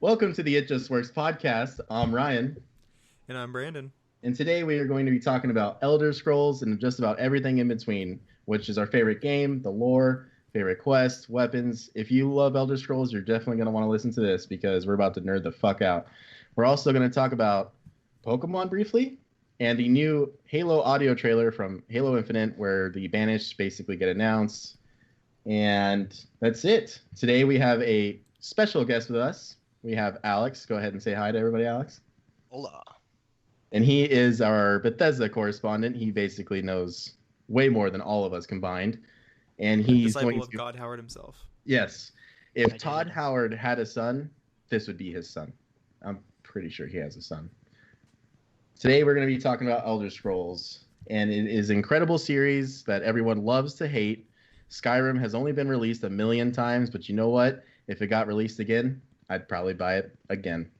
Welcome to the It Just Works podcast. I'm Ryan, And I'm Brandon. and today we are going to be talking about Elder Scrolls and just about everything in between, which is our favorite game, the lore, favorite quests, weapons. If you love Elder Scrolls, you're definitely going to want to listen to this because we're about to nerd the fuck out. We're also going to talk about Pokemon briefly and the new Halo audio trailer from Halo Infinite, where the Banished basically get announced. And that's it. Today we have a special guest with us. We have Alex. Go ahead and say hi to everybody, Alex. Hola. And he is our Bethesda correspondent. He basically knows way more than all of us combined. And he's Disciple going of to... God Howard himself. Yes. If I Todd did. Howard had a son, this would be his son. I'm pretty sure he has a son. Today we're going to be talking about Elder Scrolls. And it is an incredible series that everyone loves to hate. Skyrim has only been released 1 million times, but you know what? If it got released again, I'd probably buy it again.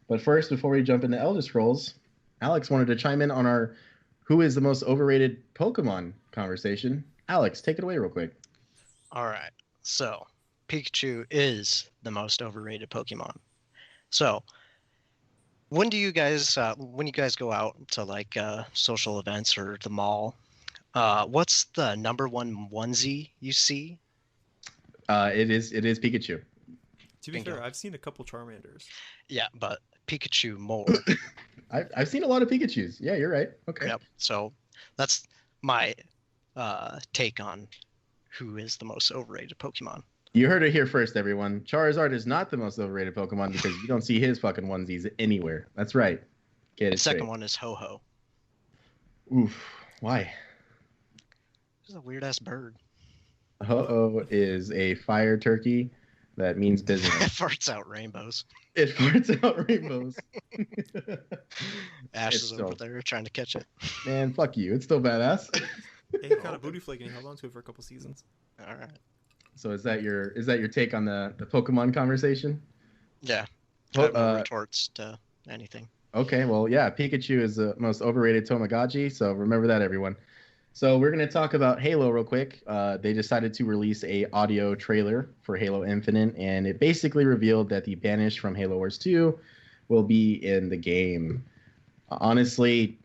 But first, before we jump into Elder Scrolls, Alex wanted to chime in on our who is the most overrated Pokemon conversation. Alex, take it away real quick. All right. So, Pikachu is the most overrated Pokemon. So, when you guys go out to like social events or the mall, what's the number one onesie you see? It is Pikachu. To be Bingo. fair, I've seen a couple Charmanders. Yeah, but Pikachu more. I've seen a lot of Pikachus. Yeah, you're right. Okay. Yep. So that's my take on who is the most overrated Pokemon. You heard it here first, everyone. Charizard is not the most overrated Pokemon because you don't see his fucking onesies anywhere. That's right. Get The it second straight. one is Ho-Ho. Oof. Why? It's a weird ass bird. Ho-Oh is a fire turkey that means It business. farts out rainbows. It farts out rainbows. Ash It's is still- over there trying to catch it. Man, fuck you. It's still badass. Hey, he caught a booty flake and he held on to it for a couple seasons. All right. So is that your take on the Pokemon conversation? Yeah. Oh, I have no retorts to anything. Okay, well, yeah, Pikachu is the most overrated Tamagotchi, so remember that, everyone. So we're going to talk about Halo real quick. They decided to release a audio trailer for Halo Infinite, and it basically revealed that the Banished from Halo Wars 2 will be in the game. Honestly,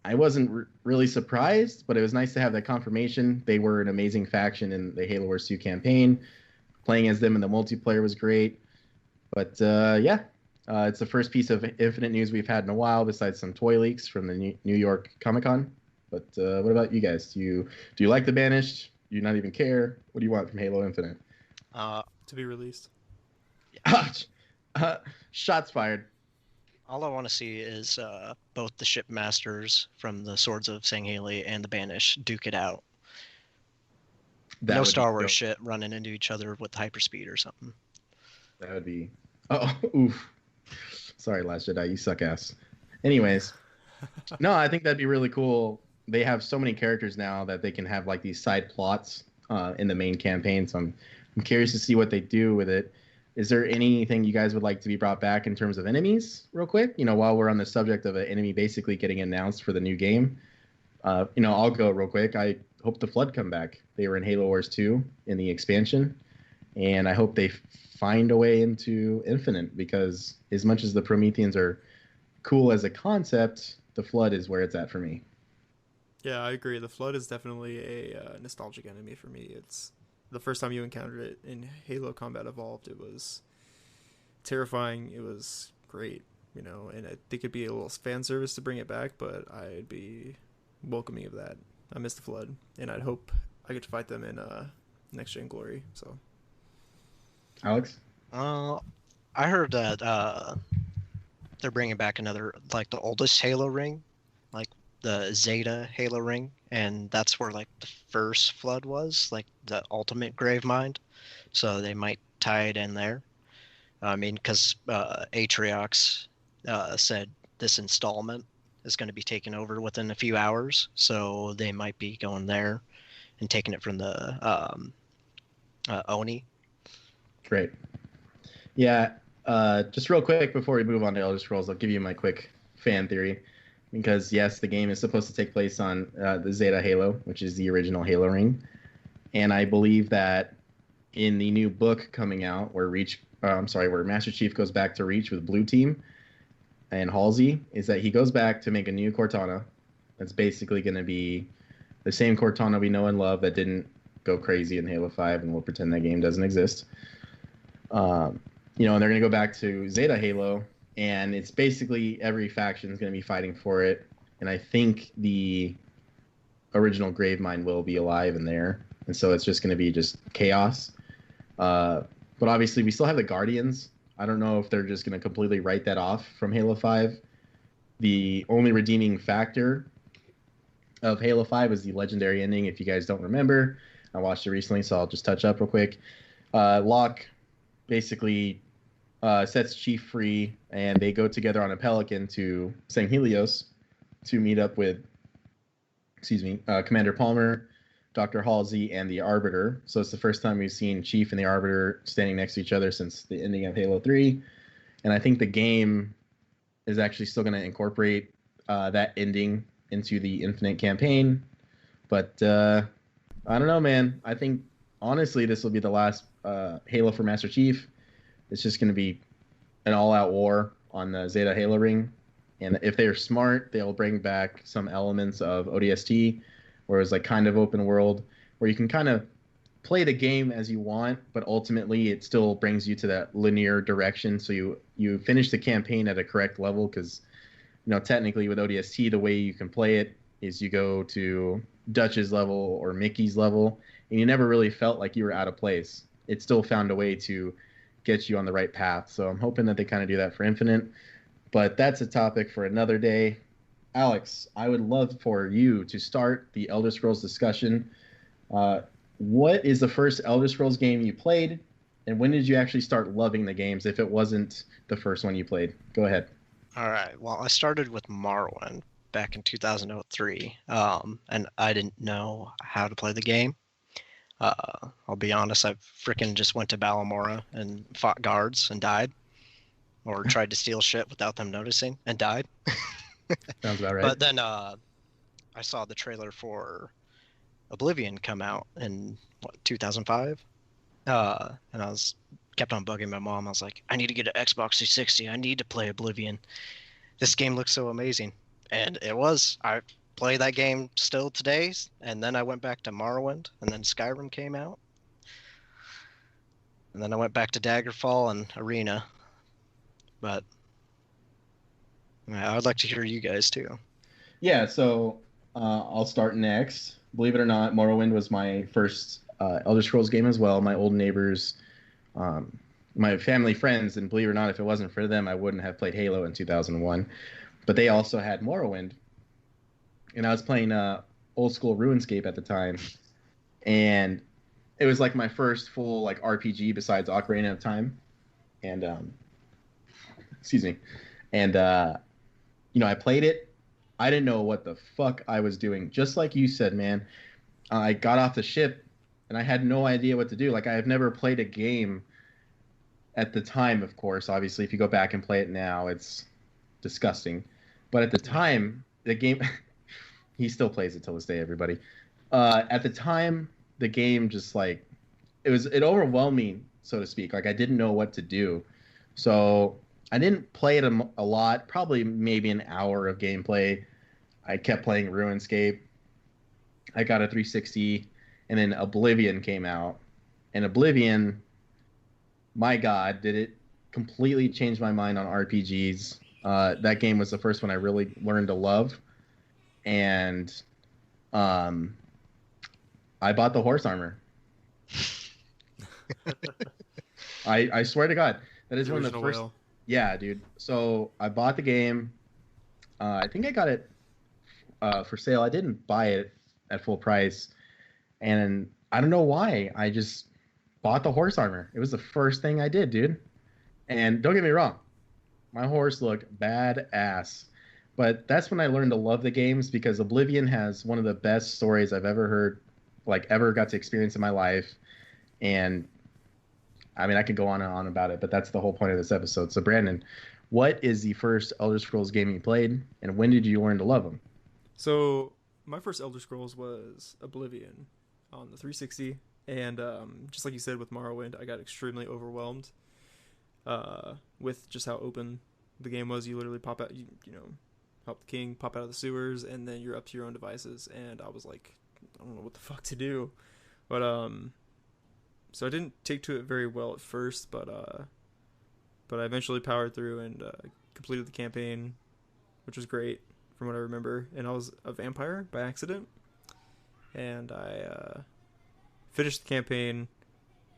I wasn't really surprised, but it was nice to have that confirmation. They were an amazing faction in the Halo Wars 2 campaign. Playing as them in the multiplayer was great. But it's the first piece of Infinite news we've had in a while, besides some toy leaks from the New York Comic-Con. But what about you guys? Do you like the Banished? Do you not even care? What do you want from Halo Infinite? To be released. Shots fired. All I want to see is both the shipmasters from the Swords of Sangheili and the Banish duke it out. That No would Star be Wars dope. shit running into each other with hyperspeed or something. That would be... Oh, oof. Sorry, Last Jedi, you suck ass. Anyways. No, I think that'd be really cool. They have so many characters now that they can have like these side plots in the main campaign, so I'm curious to see what they do with it. Is there anything you guys would like to be brought back in terms of enemies, real quick? While we're on the subject of an enemy basically getting announced for the new game, I'll go real quick. I hope the Flood come back. They were in Halo Wars 2 in the expansion, and I hope they find a way into Infinite, because as much as the Prometheans are cool as a concept, the Flood is where it's at for me. Yeah, I agree. The Flood is definitely a nostalgic enemy for me. It's the first time you encountered it in Halo Combat Evolved. It was terrifying. It was great, and I think it'd be a little fan service to bring it back, but I'd be welcoming of that. I miss the Flood, and I'd hope I get to fight them in Next Gen Glory. So, Alex? I heard that they're bringing back another, like the oldest Halo ring, like the Zeta Halo ring, and that's where like the first Flood was, like the ultimate Gravemind. So they might tie it in there. I mean, because Atriox said this installment is going to be taken over within a few hours, so they might be going there and taking it from the Oni. Great. Yeah, just real quick before we move on to Elder Scrolls, I'll give you my quick fan theory. Because, yes, the game is supposed to take place on the Zeta Halo, which is the original Halo ring. And I believe that in the new book coming out, where Reach I'm sorry, where Master Chief goes back to Reach with Blue Team and Halsey, is that he goes back to make a new Cortana. That's basically going to be the same Cortana we know and love that didn't go crazy in Halo 5, and we'll pretend that game doesn't exist. And they're going to go back to Zeta Halo, and it's basically every faction is going to be fighting for it. And I think the original Gravemind will be alive in there, and so it's just going to be just chaos. But obviously, we still have the Guardians. I don't know if they're just going to completely write that off from Halo 5. The only redeeming factor of Halo 5 is the legendary ending, if you guys don't remember. I watched it recently, so I'll just touch up real quick. Locke basically sets Chief free, and they go together on a Pelican to St. Helios to meet up with, Commander Palmer, Dr. Halsey, and the Arbiter. So it's the first time we've seen Chief and the Arbiter standing next to each other since the ending of Halo 3. And I think the game is actually still going to incorporate that ending into the Infinite campaign. But I don't know, man. I think, honestly, this will be the last Halo for Master Chief. It's just going to be an all-out war on the Zeta Halo ring. And if they're smart, they'll bring back some elements of ODST, where it's like kind of open world, where you can kind of play the game as you want, but ultimately it still brings you to that linear direction. So you finish the campaign at a correct level, because technically with ODST, the way you can play it is you go to Dutch's level or Mickey's level, and you never really felt like you were out of place. It still found a way to get you on the right path. So I'm hoping that they kind of do that for Infinite. But that's a topic for another day. Alex, I would love for you to start the Elder Scrolls discussion. What is the first Elder Scrolls game you played, and when did you actually start loving the games if it wasn't the first one you played? Go ahead. All right. Well, I started with Morrowind back in 2003, and I didn't know how to play the game. I'll be honest, I freaking just went to Balamora and fought guards and died, or tried to steal shit without them noticing and died. Sounds about right. But then I saw the trailer for Oblivion come out in 2005, and I kept on bugging my mom. I was like, I need to get an Xbox 360. I need to play Oblivion. This game looks so amazing, and it was. I play that game still today, and then I went back to Morrowind, and then Skyrim came out, and then I went back to Daggerfall and Arena. But I would like to hear you guys too. Yeah, so I'll start next. Believe it or not, Morrowind was my first Elder Scrolls game as well. My old neighbors, my family friends, and believe it or not, if it wasn't for them, I wouldn't have played Halo in 2001. But they also had Morrowind. And I was playing old school RuneScape at the time. And it was like my first full like RPG besides Ocarina of Time. And And I played it. I didn't know what the fuck I was doing. Just like you said, man. I got off the ship and I had no idea what to do. Like, I have never played a game at the time, of course. Obviously, if you go back and play it now, it's disgusting. But at the time, the game he still plays it till this day, everybody. At the time, the game just like it overwhelmed me, so to speak. Like, I didn't know what to do. So I didn't play it a lot, probably maybe an hour of gameplay. I kept playing RuneScape. I got a 360, and then Oblivion came out. And Oblivion, my God, did it completely change my mind on RPGs. That game was the first one I really learned to love. And I bought the horse armor. I swear to God, that is one of the first... Whale. Yeah, dude. So I bought the game. I think I got it for sale. I didn't buy it at full price. And I don't know why. I just bought the horse armor. It was the first thing I did, dude. And don't get me wrong. My horse looked badass. But that's when I learned to love the games, because Oblivion has one of the best stories I've ever heard, like ever got to experience in my life. And I mean, I could go on and on about it, but that's the whole point of this episode. So, Brandon, what is the first Elder Scrolls game you played, and when did you learn to love them? So my first Elder Scrolls was Oblivion on the 360, and just like you said with Morrowind, I got extremely overwhelmed. with just how open the game was. You literally pop out, you know, help the king pop out of the sewers, and then you're up to your own devices. And I was like, I don't know what the fuck to do, but so I didn't take to it very well at first, but I eventually powered through and completed the campaign, which was great from what I remember. And I was a vampire by accident, and I finished the campaign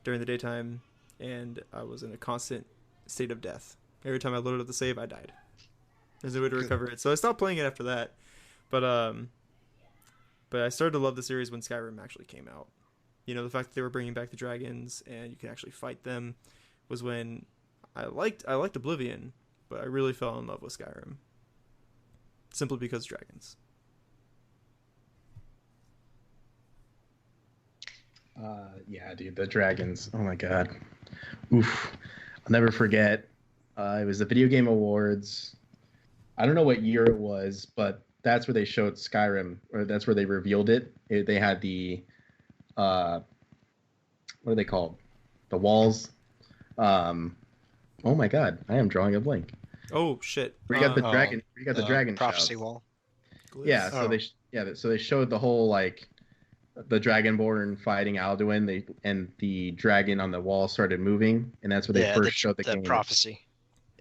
during the daytime, and I was in a constant state of death. Every time I loaded up the save, I died. There's no way to recover it, so I stopped playing it after that. But I started to love the series when Skyrim actually came out. You know, the fact that they were bringing back the dragons and you can actually fight them was when I liked Oblivion, but I really fell in love with Skyrim. Simply because dragons. Yeah, dude, the dragons. Oh my god. Oof. I'll never forget. It was the Video Game Awards. I don't know what year it was, but that's where they showed Skyrim, or that's where they revealed it. They had the, what are they called? The walls. Oh my god, I am drawing a blank. Oh shit! Where you got the dragon? Where you got the dragon prophecy shouts. wall? Yeah, so they showed the whole like the Dragonborn fighting Alduin, and the dragon on the wall started moving, and that's where they first showed the game. Prophecy.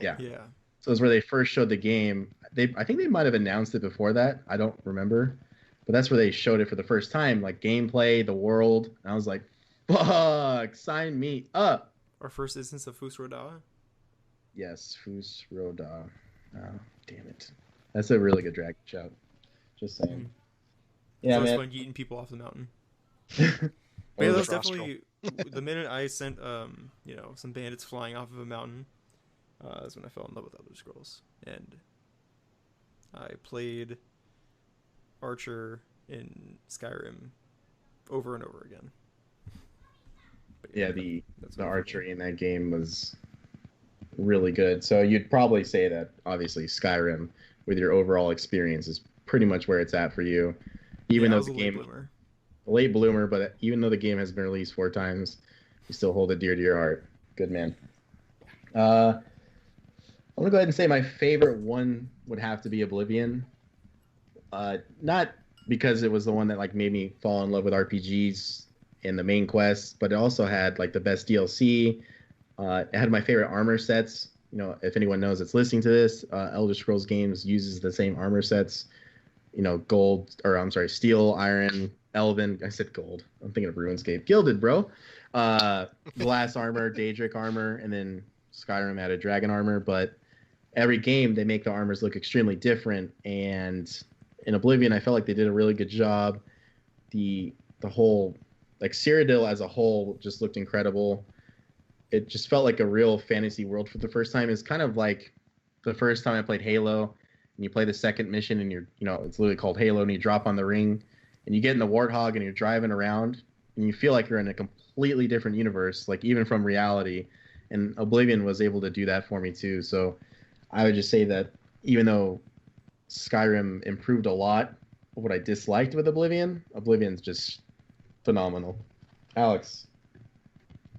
Yeah. Yeah. So it's where they first showed the game. I think they might have announced it before that. I don't remember, but that's where they showed it for the first time, like gameplay, the world. And I was like, "Fuck, sign me up!" Our first instance of Fus Roda. Yes, Fus Roda. Oh, damn it! That's a really good dragon shout. Just saying. Mm. Yeah, so man. fun yeeting people off the mountain. But yeah, that was definitely the minute I sent you know, some bandits flying off of a mountain. Is when I fell in love with Elder Scrolls, and I played Archer in Skyrim over and over again. But yeah, the archery in that game was really good. So you'd probably say that obviously Skyrim, with your overall experience, is pretty much where it's at for you. Even though the game, a late bloomer, but even though the game has been released 4 times, you still hold it dear to your heart. Good man. I'm gonna go ahead and say my favorite one would have to be Oblivion. Not because it was the one that like made me fall in love with RPGs and the main quests, but it also had like the best DLC. It had my favorite armor sets. You know, if anyone knows that's listening to this, Elder Scrolls Games uses the same armor sets. You know, steel, iron, elven. I said gold. I'm thinking of RuneScape. Gilded, bro. Glass armor, Daedric armor, and then Skyrim added dragon armor. But every game they make the armors look extremely different. And in Oblivion, I felt like they did a really good job. The whole, like Cyrodiil as a whole, just looked incredible. It just felt like a real fantasy world for the first time. It's kind of like the first time I played Halo, and you play the second mission, and it's literally called Halo, and you drop on the ring, and you get in the Warthog, and you're driving around, and you feel like you're in a completely different universe, like even from reality. And Oblivion was able to do that for me too. So I would just say that even though Skyrim improved a lot of what I disliked with Oblivion, Oblivion's just phenomenal. Alex,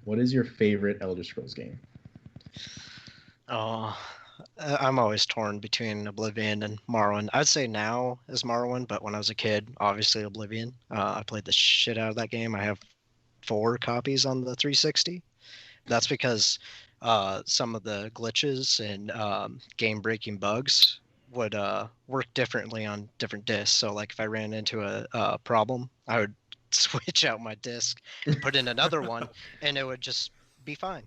what is your favorite Elder Scrolls game? Oh, I'm always torn between Oblivion and Morrowind. I'd say now is Morrowind, but when I was a kid, obviously Oblivion. I played the shit out of that game. I have 4 copies on the 360. That's because some of the glitches and game-breaking bugs would work differently on different discs. So, like, if I ran into a problem, I would switch out my disc and put in another one, and it would just be fine.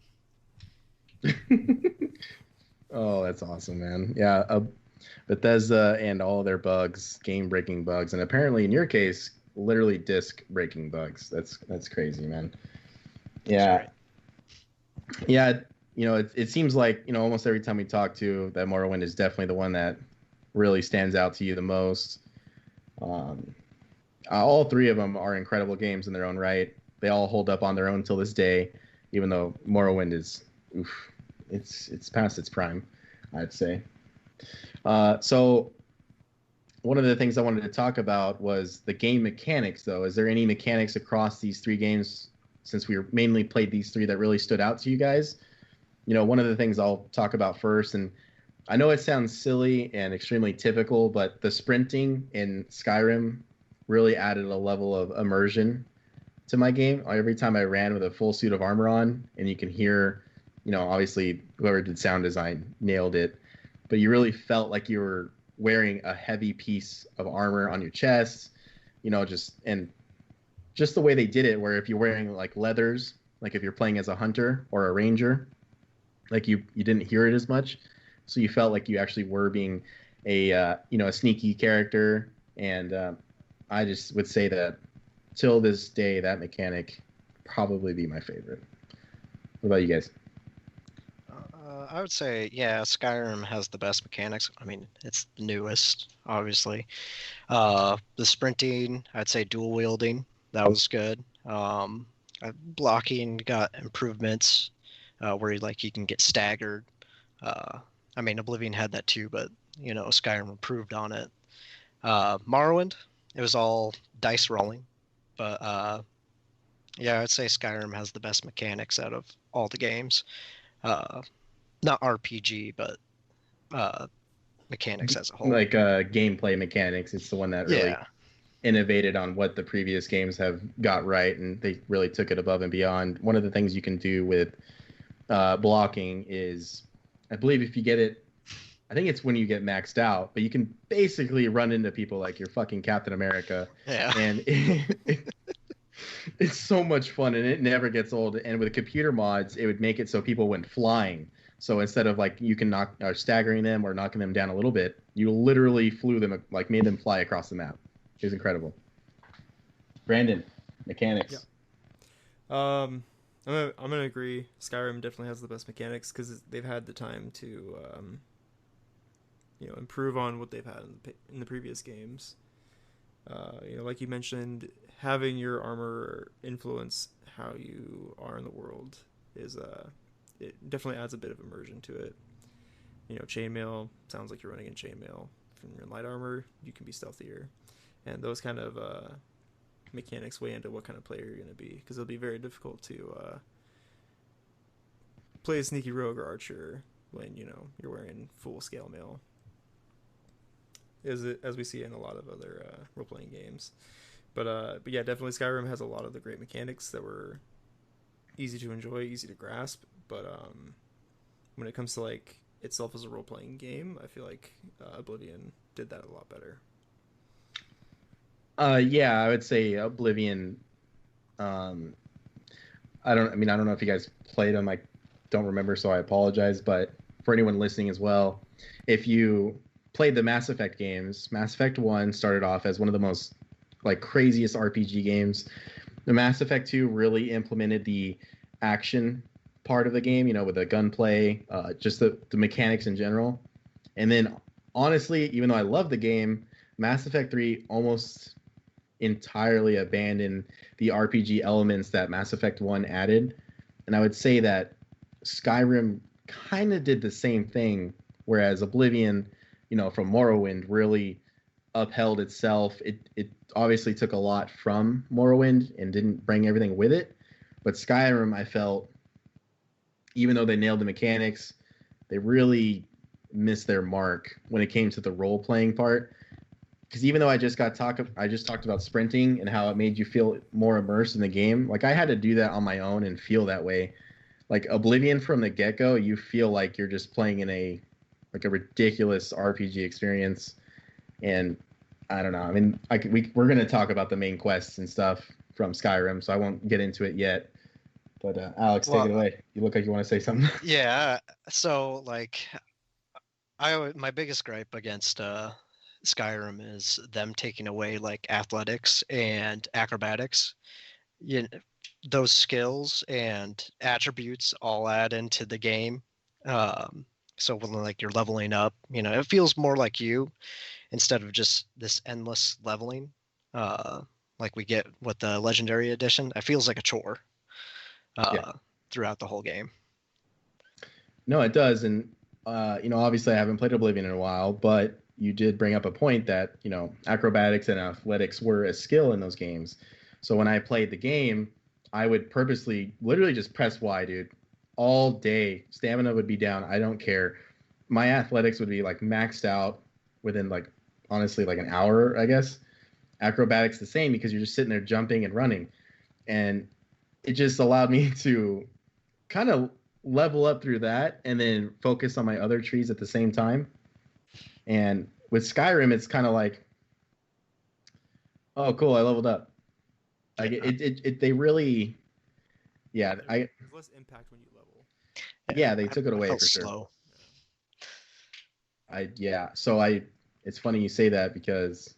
Oh, that's awesome, man. Yeah, Bethesda and all their bugs, game-breaking bugs, and apparently in your case, literally disc-breaking bugs. That's crazy, man. Yeah. Right. Yeah, it seems like, almost every time we talk to that Morrowind is definitely the one that really stands out to you the most. All 3 of them are incredible games in their own right. They all hold up on their own till this day, even though Morrowind is, it's past its prime, I'd say. So one of the things I wanted to talk about was the game mechanics, though. Is there any mechanics across these 3 games, since we mainly played these 3, that really stood out to you guys? one of the things I'll talk about first, and I know it sounds silly and extremely typical, but the sprinting in Skyrim really added a level of immersion to my game. Every time I ran with a full suit of armor on, and you can hear, obviously whoever did sound design nailed it, but you really felt like you were wearing a heavy piece of armor on your chest, just the way they did it, where if you're wearing like leathers, like if you're playing as a hunter or a ranger, like you didn't hear it as much, so you felt like you actually were being a sneaky character, and I just would say that till this day that mechanic probably be my favorite. What about you guys? I would say, yeah, Skyrim has the best mechanics. I mean, it's the newest, obviously. The sprinting, I'd say dual wielding, that was good. Blocking got improvements where you can get staggered. I mean, Oblivion had that too, but Skyrim improved on it. Morrowind, it was all dice rolling, but yeah, I'd say Skyrim has the best mechanics out of all the games. Not RPG, but mechanics as a whole. Like gameplay mechanics, it's the one that really innovated on what the previous games have got right, and they really took it above and beyond. One of the things you can do with blocking is, I believe if you get it, I think it's when you get maxed out, but you can basically run into people like you're fucking Captain America. Yeah. And it's so much fun, and it never gets old. And with computer mods, it would make it so people went flying. So instead of like you can knock or staggering them or knocking them down a little bit, you literally flew them, like made them fly across the map. It was incredible. Brandon, mechanics. Yeah. I'm gonna agree. Skyrim definitely has the best mechanics because they've had the time to improve on what they've had in the previous games. Like you mentioned, having your armor influence how you are in the world is it definitely adds a bit of immersion to it. Chainmail sounds like you're running in chainmail. From your light armor, you can be stealthier, and those kind of mechanics weigh into what kind of player you're going to be, because it'll be very difficult to play a sneaky rogue or archer when you're wearing full scale mail, as we see in a lot of other role playing games. But yeah, definitely Skyrim has a lot of the great mechanics that were easy to enjoy, easy to grasp. But when it comes to like itself as a role playing game, I feel like Oblivion did that a lot better. Yeah, I would say Oblivion. I don't know if you guys played them. I don't remember, so I apologize. But for anyone listening as well, if you played the Mass Effect games, Mass Effect 1 started off as one of the most like craziest RPG games. The Mass Effect 2 really implemented the action part of the game, with the gunplay, just the mechanics in general. And then honestly, even though I love the game, Mass Effect 3 almost entirely abandoned the RPG elements that Mass Effect 1 added. And I would say that Skyrim kind of did the same thing, whereas Oblivion, from Morrowind really upheld itself. It obviously took a lot from Morrowind and didn't bring everything with it. But Skyrim, I felt, even though they nailed the mechanics, they really missed their mark when it came to the role-playing part. Because even though I just talked about sprinting and how it made you feel more immersed in the game, like I had to do that on my own and feel that way. Like Oblivion from the get-go, you feel like you're just playing in a ridiculous RPG experience. And I don't know. I mean, we're going to talk about the main quests and stuff from Skyrim, so I won't get into it yet. But Alex, take it away. You look like you want to say something. Yeah. So my biggest gripe against Skyrim is them taking away like athletics and acrobatics. Those skills and attributes all add into the game. So when like you're leveling up, it feels more like you instead of just this endless leveling. Like we get with the Legendary Edition, it feels like a chore. Throughout the whole game. No, it does, and obviously I haven't played Oblivion in a while, but you did bring up a point that acrobatics and athletics were a skill in those games. So when I played the game, I would purposely, literally just press Y, dude, all day. Stamina would be down. I don't care. My athletics would be like maxed out within like honestly like an hour, I guess. Acrobatics the same because you're just sitting there jumping and running. And it just allowed me to kind of level up through that and then focus on my other trees at the same time. And with Skyrim, it's kind of like, oh, cool, I leveled up. Like they really, yeah, There's less impact when you level. yeah, they took it away for sure. Slow. It's funny you say that because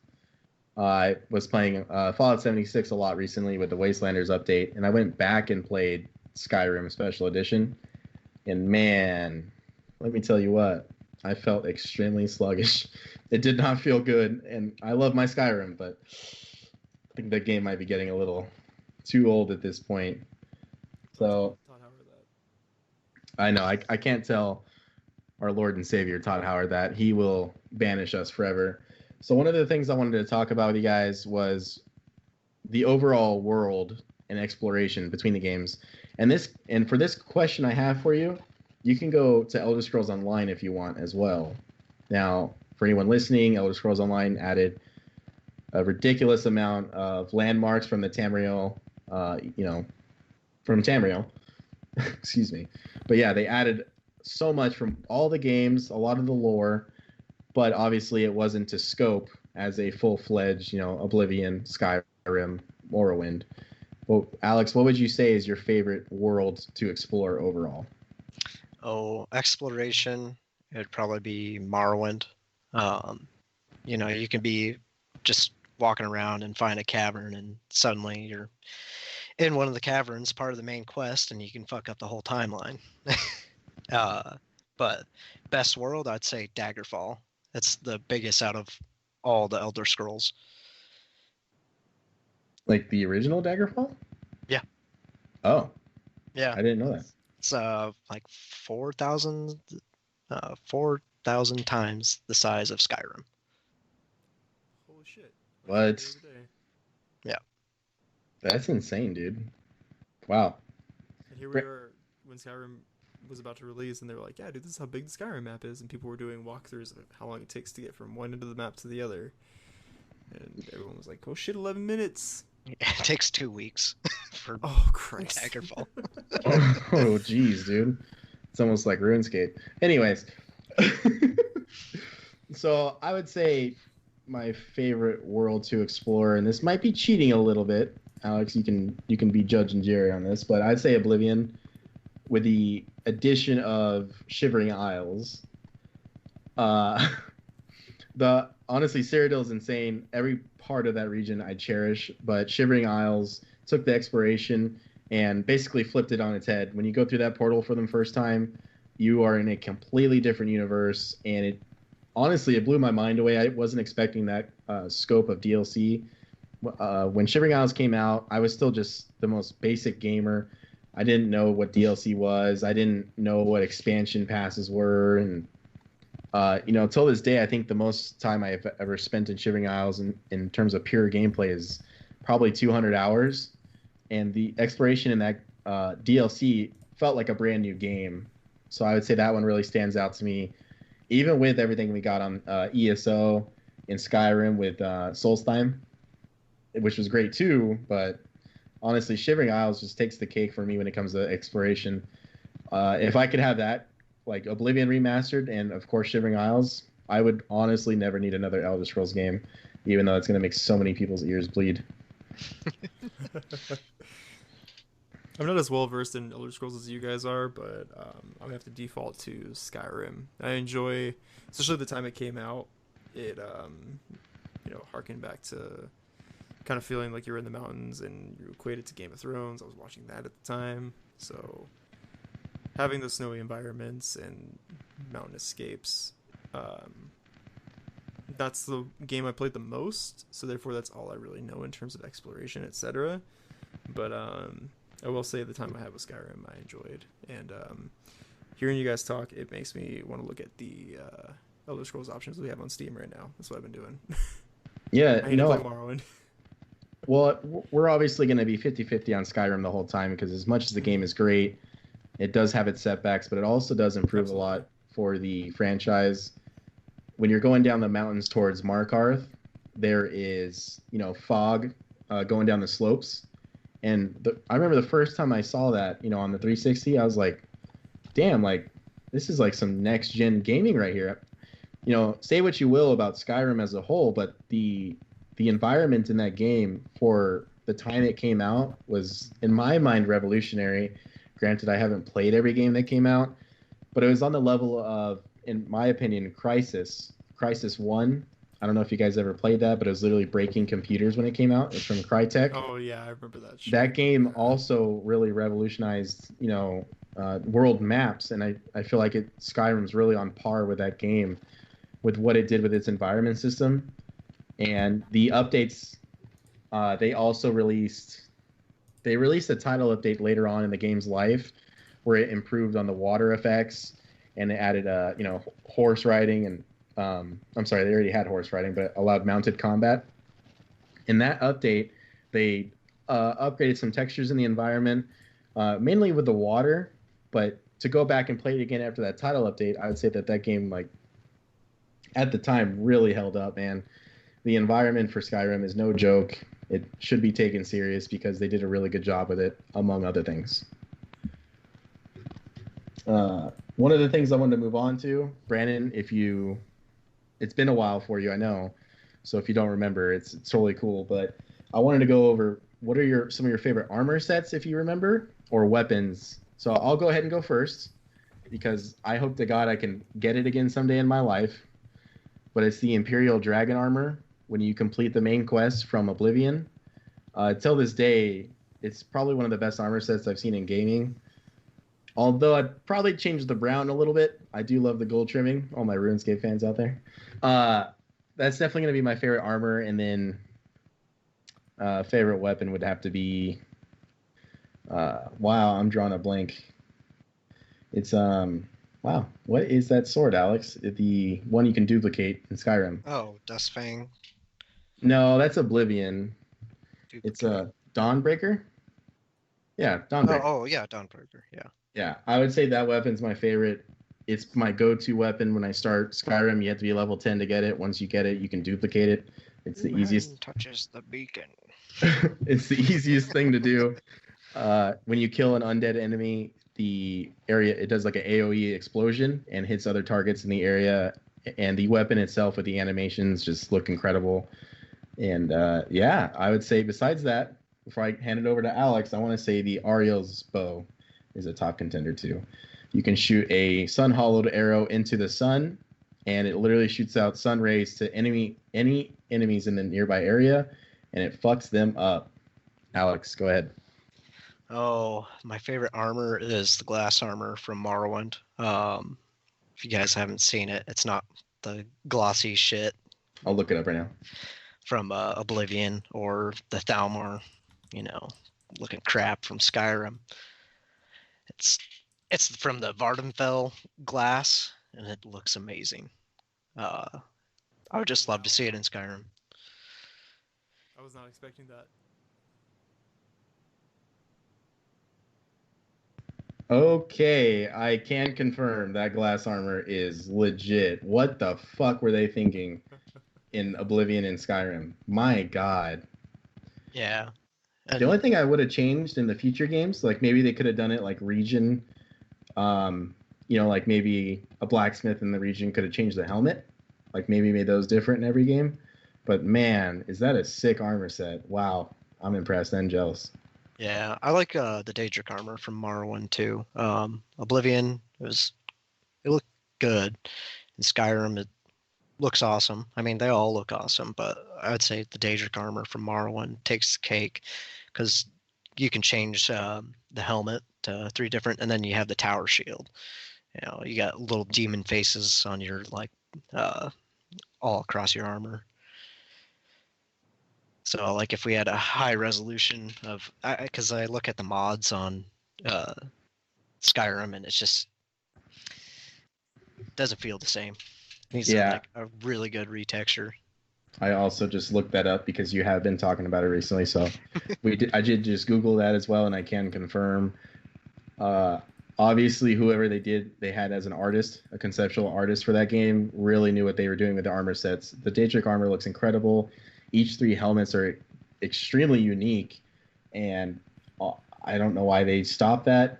I was playing Fallout 76 a lot recently with the Wastelanders update, and I went back and played Skyrim Special Edition, and man, let me tell you what, I felt extremely sluggish. It did not feel good, and I love my Skyrim, but I think the game might be getting a little too old at this point. So I know I can't tell our Lord and Savior Todd Howard that he will banish us forever. So one of the things I wanted to talk about with you guys was the overall world and exploration between the games. And for this question I have for you, you can go to Elder Scrolls Online if you want as well. Now, for anyone listening, Elder Scrolls Online added a ridiculous amount of landmarks from the Tamriel, from Tamriel. Excuse me. But yeah, they added so much from all the games, a lot of the lore, but obviously it wasn't to scope as a full-fledged, Oblivion, Skyrim, Morrowind. Well, Alex, what would you say is your favorite world to explore overall? Oh, exploration, it would probably be Morrowind. You can be just walking around and find a cavern, and suddenly you're in one of the caverns, part of the main quest, and you can fuck up the whole timeline. But best world, I'd say Daggerfall. That's the biggest out of all the Elder Scrolls. Like the original Daggerfall? Yeah. Oh. Yeah. I didn't know that. It's like 4,000 times the size of Skyrim. Holy shit. What? Yeah. That's insane, dude. Wow. And here we are when Skyrim was about to release, and they were like, yeah, dude, this is how big the Skyrim map is, and people were doing walkthroughs of how long it takes to get from one end of the map to the other. And everyone was like, oh shit, 11 minutes. It takes 2 weeks for Christ. Daggerfall. Oh, geez, dude. It's almost like RuneScape. Anyways. So I would say my favorite world to explore, and this might be cheating a little bit. Alex, you can be judge and jury on this, but I'd say Oblivion with the addition of Shivering Isles. Honestly, Cyrodiil is insane. Every part of that region I cherish, but Shivering Isles took the exploration and basically flipped it on its head. When you go through that portal for the first time, you are in a completely different universe, and it blew my mind away. I wasn't expecting that scope of DLC. When Shivering Isles came out, I was still just the most basic gamer. I didn't know what DLC was. I didn't know what expansion passes were, and till this day, I think the most time I've ever spent in Shivering Isles in terms of pure gameplay is probably 200 hours. And the exploration in that DLC felt like a brand new game. So I would say that one really stands out to me, even with everything we got on ESO in Skyrim with Solstheim, which was great too. But honestly, Shivering Isles just takes the cake for me when it comes to exploration. If I could have that, like Oblivion remastered, and of course Shivering Isles, I would honestly never need another Elder Scrolls game, even though it's going to make so many people's ears bleed. I'm not as well versed in Elder Scrolls as you guys are, but I'm gonna have to default to Skyrim. I enjoy, especially the time it came out. It harkened back to kind of feeling like you're in the mountains, and you equate it to Game of Thrones. I was watching that at the time, so having the snowy environments and mountain escapes, that's the game I played the most, so therefore that's all I really know in terms of exploration, etc. But I will say the time I had with Skyrim I enjoyed, and hearing you guys talk, it makes me want to look at the Elder Scrolls options we have on Steam right now. That's what I've been doing. Yeah, I need to play Morrowind. Well, we're obviously going to be 50-50 on Skyrim the whole time, because as much as the game is great it does have its setbacks, but it also does improve a lot for the franchise. When you're going down the mountains towards Markarth, there is, fog going down the slopes. And I remember the first time I saw that, on the 360, I was like, damn, like, this is like some next-gen gaming right here. Say what you will about Skyrim as a whole, but the environment in that game for the time it came out was, in my mind, revolutionary. Granted, I haven't played every game that came out, but it was on the level of, in my opinion, Crisis 1. I don't know if you guys ever played that, but it was literally breaking computers when it came out. It's from Crytek. Oh yeah, I remember that. That game also really revolutionized, world maps, and I feel like Skyrim's really on par with that game, with what it did with its environment system, and the updates. They also released a title update later on in the game's life, where it improved on the water effects, and it added horse riding, and I'm sorry, they already had horse riding, but allowed mounted combat. In that update, they upgraded some textures in the environment, mainly with the water. But to go back and play it again after that title update, I would say that game, like, at the time, really held up, man. The environment for Skyrim is no joke. It should be taken serious because they did a really good job with it, among other things. One of the things I wanted to move on to, Brandon, it's been a while for you, I know. So if you don't remember, it's totally cool. But I wanted to go over what are some of your favorite armor sets, if you remember, or weapons. So I'll go ahead and go first because I hope to God I can get it again someday in my life. But it's the Imperial Dragon armor when you complete the main quest from Oblivion. Till this day, it's probably one of the best armor sets I've seen in gaming. Although I'd probably change the brown a little bit. I do love the gold trimming. All my RuneScape fans out there. That's definitely going to be my favorite armor. And then favorite weapon would have to be... wow, I'm drawing a blank. It's... Wow, what is that sword, Alex? The one you can duplicate in Skyrim. Oh, Dustfang. No, that's Oblivion. Duplicate. It's a Dawnbreaker? Yeah, Dawnbreaker. Oh, yeah, Dawnbreaker, yeah. Yeah, I would say that weapon's my favorite. It's my go-to weapon when I start Skyrim. You have to be level 10 to get it. Once you get it, you can duplicate it. It's the easiest. Touches the beacon. It's the easiest thing to do. When you kill an undead enemy, the area, it does like an AoE explosion and hits other targets in the area, and the weapon itself with the animations just look incredible. And yeah, I would say besides that, before I hand it over to Alex, I want to say the Ariel's bow is a top contender too. You can shoot a sun hollowed arrow into the sun, and it literally shoots out sun rays to any enemies in the nearby area, and it fucks them up. Alex, go ahead. Oh, my favorite armor is the glass armor from Morrowind. If you guys haven't seen it, it's not the glossy shit. I'll look it up right now. From Oblivion or the Thalmor, looking crap from Skyrim. It's from the Vardenfell glass, and it looks amazing. I would just love to see it in Skyrim. I was not expecting that. Okay, I can confirm that glass armor is legit. What the fuck were they thinking in Oblivion and Skyrim? My God. Yeah. The only thing I would have changed in the future games, like maybe they could have done it like region, like maybe a blacksmith in the region could have changed the helmet, like maybe made those different in every game. But man, is that a sick armor set? Wow, I'm impressed and jealous. Yeah, I like the Daedric armor from Morrowind too. Oblivion, it looked good. In Skyrim, it looks awesome. I mean, they all look awesome, but I would say the Daedric armor from Morrowind takes the cake because you can change the helmet to 3 different, and then you have the tower shield. You got little demon faces on your all across your armor. So, like, if we had a high resolution of, because I look at the mods on Skyrim, and it's just doesn't feel the same. It needs a really good retexture. I also just looked that up because you have been talking about it recently. So I did just Google that as well, and I can confirm. Obviously, whoever they had as an artist, a conceptual artist for that game, really knew what they were doing with the armor sets. The Daedric armor looks incredible. Each three helmets are extremely unique, and I don't know why they stopped that.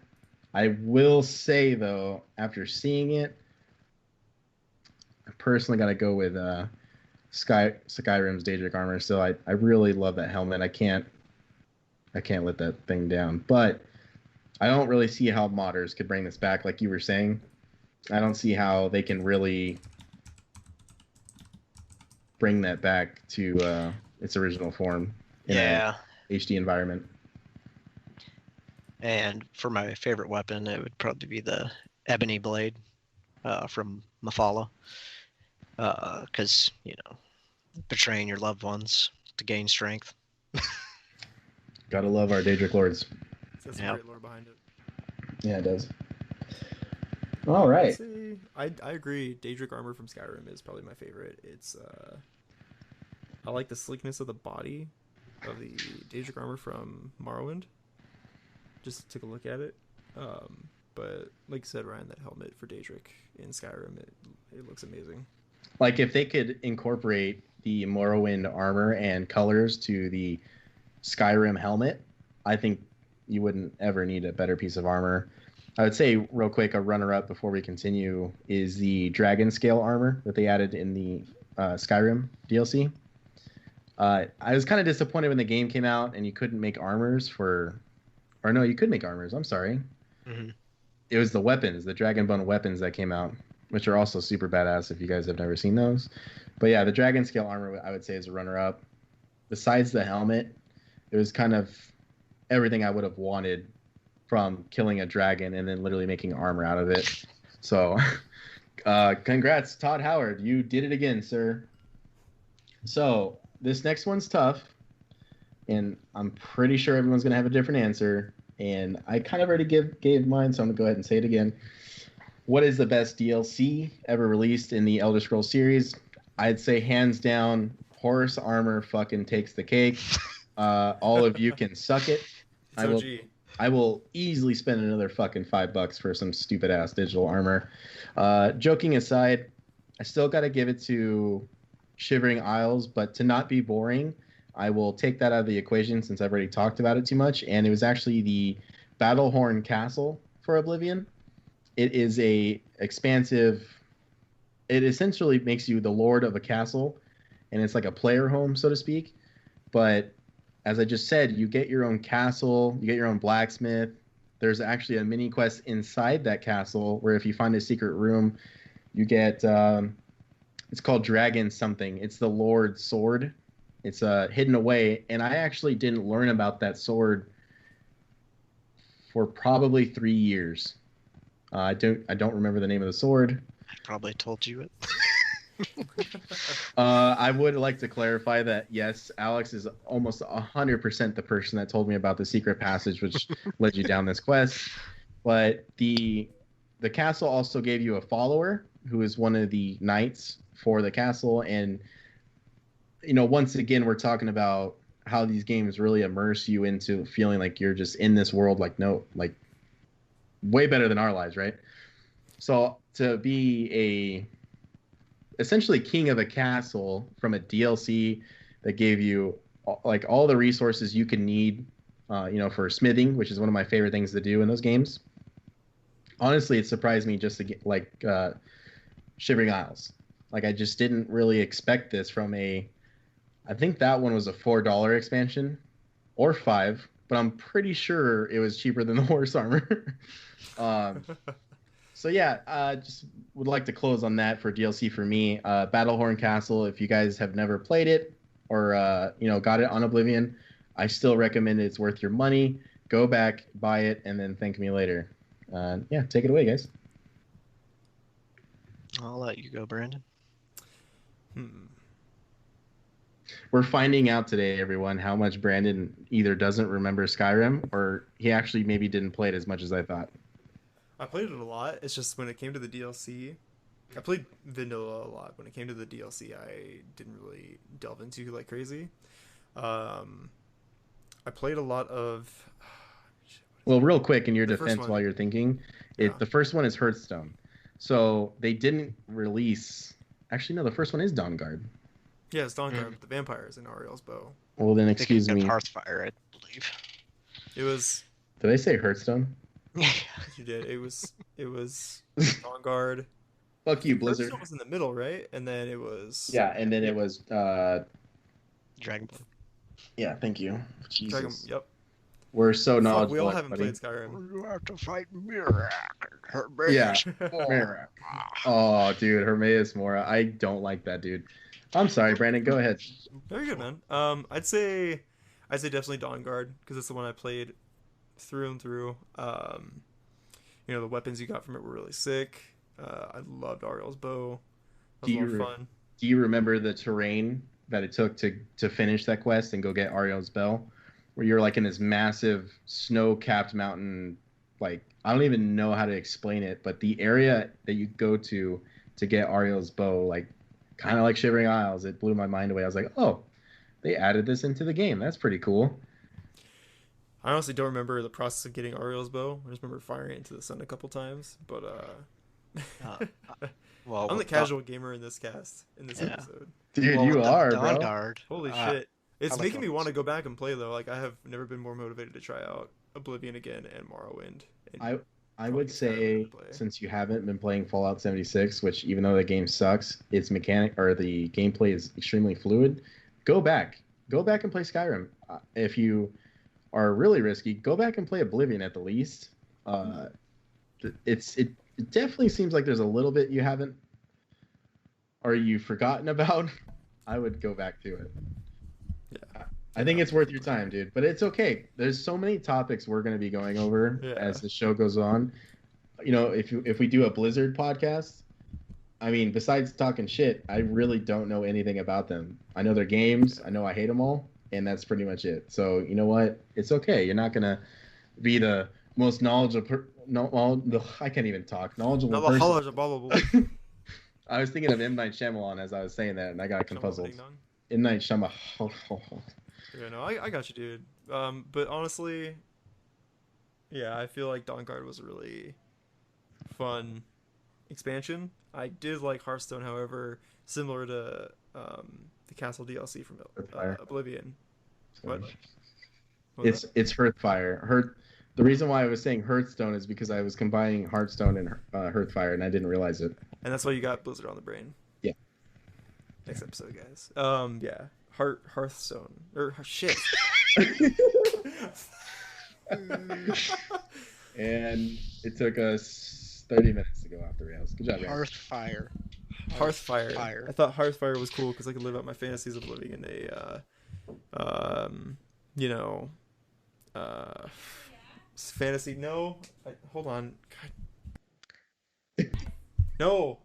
I will say though, after seeing it, I personally got to go with Skyrim's Daedric armor. So I really love that helmet. I can't let that thing down. But I don't really see how modders could bring this back, like you were saying. I don't see how they can really bring that back to its original form in Yeah. a HD environment. And for my favorite weapon, it would probably be the ebony blade from Mafala. Because, betraying your loved ones to gain strength. Gotta love our Daedric lords. It's got some great lore behind it. Yeah, it does. All right. I agree. Daedric armor from Skyrim is probably my favorite. It's I like the sleekness of the body of the Daedric armor from Morrowind. Just took a look at it. But like you said, Ryan, that helmet for Daedric in Skyrim, it looks amazing. Like if they could incorporate the Morrowind armor and colors to the Skyrim helmet, I think you wouldn't ever need a better piece of armor. I would say real quick, a runner-up before we continue is the dragon scale armor that they added in the Skyrim DLC. I was kind of disappointed when the game came out and you couldn't make armors you could make armors. I'm sorry. Mm-hmm. It was the weapons, the Dragonbone weapons that came out, which are also super badass if you guys have never seen those. But yeah, the dragon scale armor I would say is a runner-up. Besides the helmet, it was kind of everything I would have wanted from killing a dragon and then literally making armor out of it. So, congrats, Todd Howard. You did it again, sir. So, this next one's tough, and I'm pretty sure everyone's going to have a different answer. And I kind of already gave mine, so I'm going to go ahead and say it again. What is the best DLC ever released in the Elder Scrolls series? I'd say hands down, Horus Armor fucking takes the cake. All of you can suck it. I will easily spend another fucking $5 for some stupid ass digital armor. Joking aside, I still got to give it to Shivering Isles, but to not be boring, I will take that out of the equation since I've already talked about it too much. And it was actually the Battlehorn Castle for Oblivion. It is a expansive. It essentially makes you the lord of a castle, and it's like a player home, so to speak. But as I just said, you get your own castle, you get your own blacksmith. There's actually a mini quest inside that castle where if you find a secret room, you get. It's called Dragon something. It's the Lord's sword. It's hidden away, and I actually didn't learn about that sword for probably 3 years. I don't remember the name of the sword. I probably told you it. I would like to clarify that yes, Alex is almost 100% the person that told me about the secret passage which led you down this quest. But the castle also gave you a follower who is one of the knights for the castle, and once again we're talking about how these games really immerse you into feeling like you're just in this world, like way better than our lives, right? So to be essentially king of a castle from a DLC that gave you like all the resources you can need, for smithing, which is one of my favorite things to do in those games. Honestly, it surprised me just to get Shivering Isles. Like I just didn't really expect this from I think that one was a $4 expansion or $5, but I'm pretty sure it was cheaper than the Horse Armor. So yeah, just would like to close on that for DLC for me. Battlehorn Castle, if you guys have never played it or got it on Oblivion, I still recommend it. It's worth your money. Go back, buy it, and then thank me later. Yeah, take it away, guys. I'll let you go, Brandon. We're finding out today, everyone, how much Brandon either doesn't remember Skyrim or he actually maybe didn't play it as much as I thought. I played it a lot. It's just when it came to the DLC, I played vanilla a lot. When it came to the DLC, I didn't really delve into like crazy. I played a lot of what Well, real quick in your The first defense while one, you're thinking, yeah, the first one is Hearthstone. So they didn't release. Actually, no, the first one is Dawn Guard. yeah, it's Dawnguard Mm. with the vampires and Ariel's bow. Well, then Thinking excuse of me. Hearthfire, I believe. It was Did I say Hearthstone? you did. It was Dawnguard. Fuck you, Blizzard. Hearthstone was in the middle, right? And then it was Yeah, and then it was. Dragonblade. Yeah, thank you. Dragon. Jesus, Yep. we're so Fuck, knowledgeable, we all haven't buddy. played Skyrim. You have to fight Mirac. Yeah. Mira. Oh, dude, Hermaeus Mora. I don't like that, dude. I'm sorry, Brandon. Go ahead. Very good, man. I'd say definitely Dawnguard because it's the one I played through and through. The weapons you got from it were really sick. I loved Ariel's bow. That was Do a lot you of fun. do you remember the terrain that it took to finish that quest and go get Ariel's Bell, where you're like in this massive snow-capped mountain? Like I don't even know how to explain it, but the area that you go to get Ariel's bow, like kind of like Shivering Isles, it blew my mind away. I was like, oh, they added this into the game. That's pretty cool. I honestly don't remember the process of getting Ariel's bow. I just remember firing it into the sun a couple times. But Uh, well, I'm the with casual gamer in this Yeah. episode. Dude, well, you with are, Dawn bro. Guard. Holy uh, shit! It's like making me those. want to go back and play though. Like I have never been more motivated to try out Oblivion again and Morrowind. And I probably would get Skyrim say to play. since you haven't been playing Fallout 76, which even though the game sucks, its mechanic or the gameplay is extremely fluid, go back. Go back and play Skyrim. If you are really risky, go back and play Oblivion at the least. Uh, it definitely seems like there's a little bit you haven't or you've forgotten about. I would go back to it. Yeah. I think it's worth your time, dude. But it's okay. There's so many topics we're going to be going over Yeah. as the show goes on. If we do a Blizzard podcast, I mean, besides talking shit, I really don't know anything about them. I know their games. I know I hate them all, and that's pretty much it. So you know what? It's okay. You're not gonna be the most knowledgeable. I can't even talk. Knowledgeable person. I was thinking of M. Night Shyamalan as I was saying that, and I got confuzzled. M. Night Shyamalan. Yeah, no, I got you, dude. But honestly, yeah, I feel like Dawnguard was a really fun expansion. I did like Hearthstone, however, similar to the Castle DLC from Oblivion. What? It's Hearthfire. The reason why I was saying Hearthstone is because I was combining Hearthstone and Hearthfire, and I didn't realize it. And that's why you got Blizzard on the brain. Yeah. Next episode, guys. Yeah. Hearthstone. Or shit. And it took us 30 minutes to go off the rails. Good job, guys. Hearthfire. I thought Hearthfire was cool because I could live out my fantasies of living in fantasy. No, hold on. God. No,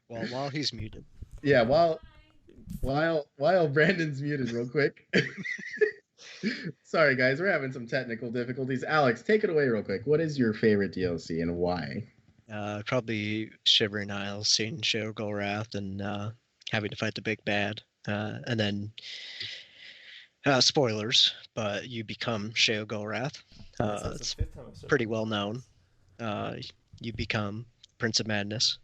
Well, while he's muted. Yeah, while Brandon's muted, real quick. Sorry, guys, we're having some technical difficulties. Alex, take it away real quick. What is your favorite DLC and why? Probably Shivering Isles, seeing Sheo Golrath and having to fight the big bad. And then, spoilers, but you become Sheo Golrath. It's pretty well known. You become Prince of Madness.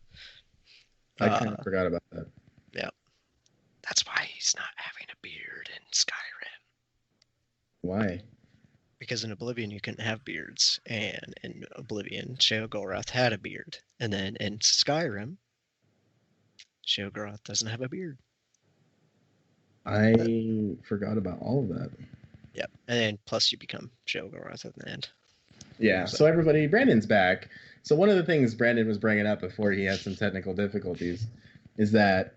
I kind of forgot about that. Yeah. That's why he's not having a beard in Skyrim. Why? Because in Oblivion you couldn't have beards, and in Oblivion Sheo Golrath had a beard, and then in Skyrim Sheo Golrath doesn't have a beard. I forgot about all of that. Yep, and then plus you become Sheo Golrath at the end. Yeah. So everybody, Brandon's back. So one of the things Brandon was bringing up before he had some technical difficulties is that